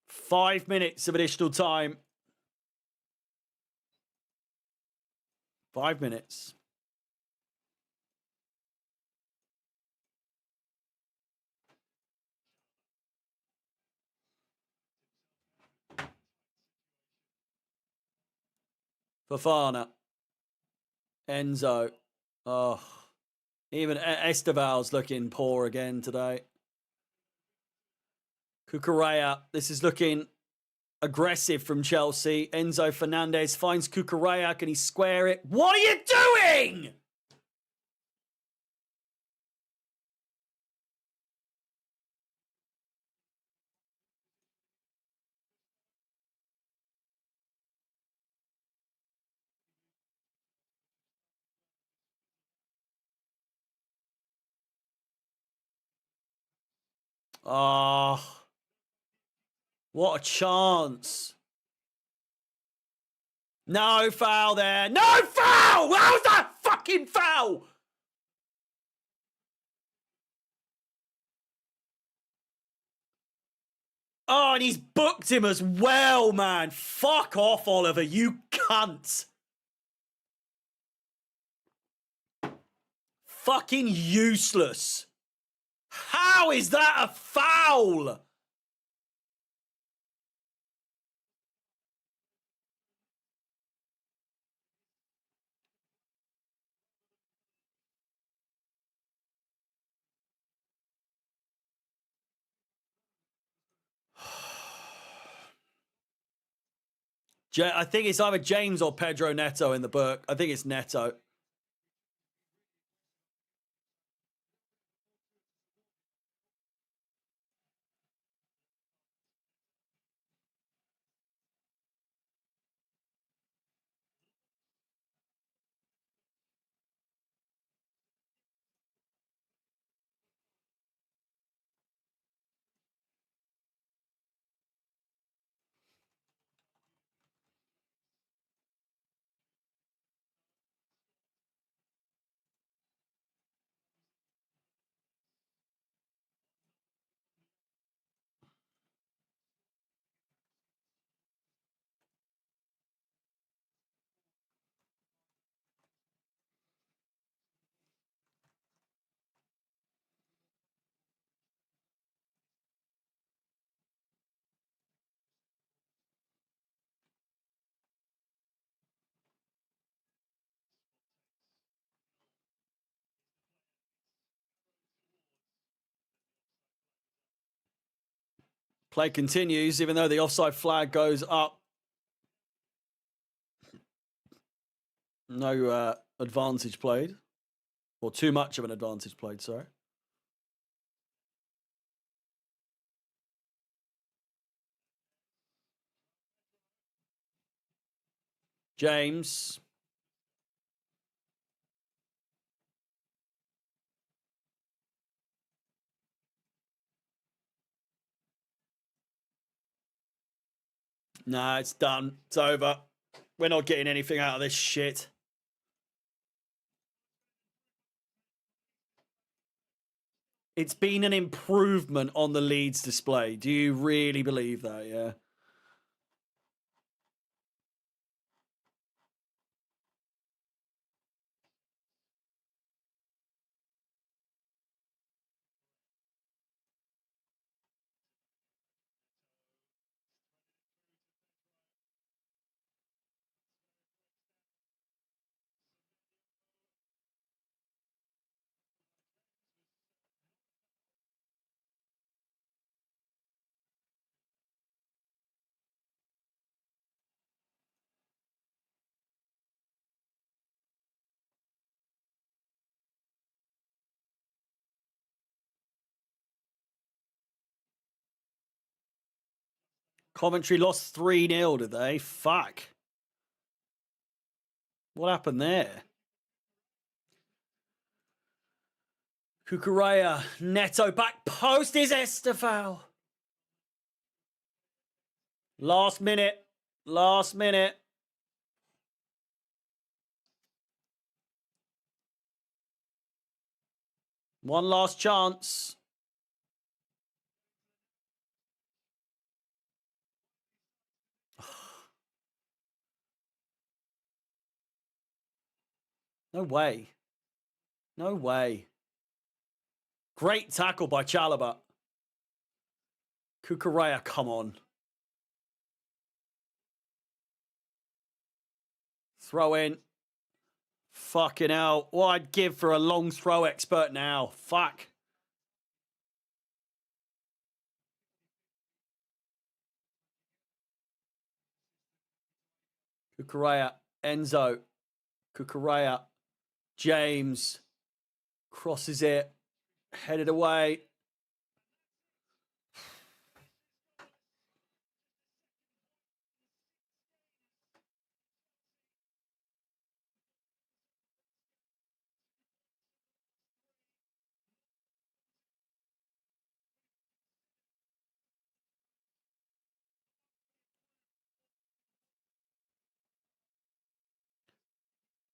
Five minutes of additional time. 5 minutes. Fofana. Enzo. Oh. Even Esteval's looking poor again today. Cucurella. This is looking aggressive from Chelsea. Enzo Fernandez finds Cucurella. Can he square it? What are you doing? Oh. What a chance. No foul there. No foul! How's that fucking foul? Oh, and he's booked him as well, man. Fuck off, Oliver, you cunt. Fucking useless. How is that a foul? I think it's either James or Pedro Neto in the book. I think it's Neto. Play continues, even though the offside flag goes up. No advantage played. Or too much of an advantage played, sorry. James. Nah, it's done. It's over. We're not getting anything out of this shit. It's been an improvement on the Leeds display. Do you really believe that? Yeah. Coventry lost 3-0, did they? Fuck. What happened there? Cucurella, Neto, back post is Estefao. Last minute. Last minute. One last chance. No way. No way. Great tackle by Chalobah. Cucurella, come on. Throw in. Fucking hell. What I'd give for a long throw expert now. Fuck. Cucurella. Enzo. Cucurella. James. Crosses it. Headed away.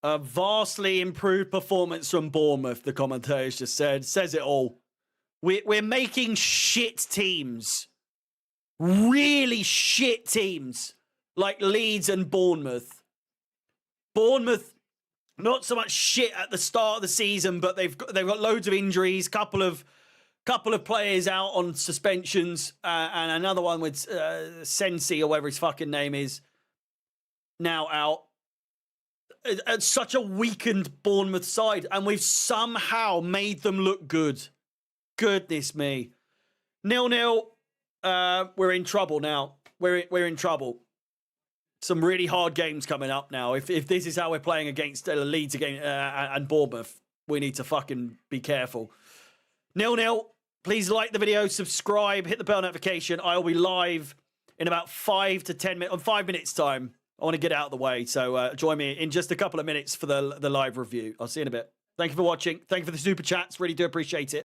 A vastly improved performance from Bournemouth, the commentators just said. Says it all. We're making shit teams. Really shit teams. Like Leeds and Bournemouth. Bournemouth, not so much shit at the start of the season, but they've got loads of injuries, couple of players out on suspensions, and another one with Sensi or whatever his fucking name is, now out. It's such a weakened Bournemouth side, and we've somehow made them look good. Goodness me. 0-0. We're in trouble now. We're in trouble. some really hard games coming up now. If this is how we're playing against Leeds again and Bournemouth, we need to fucking be careful. 0-0. Please like the video, subscribe, hit the bell notification. I'll be live in about 5 to 10 minutes, 5 minutes time. I want to get out of the way, so join me in just a couple of minutes for the live review. I'll see you in a bit. Thank you for watching. Thank you for the super chats. Really do appreciate it.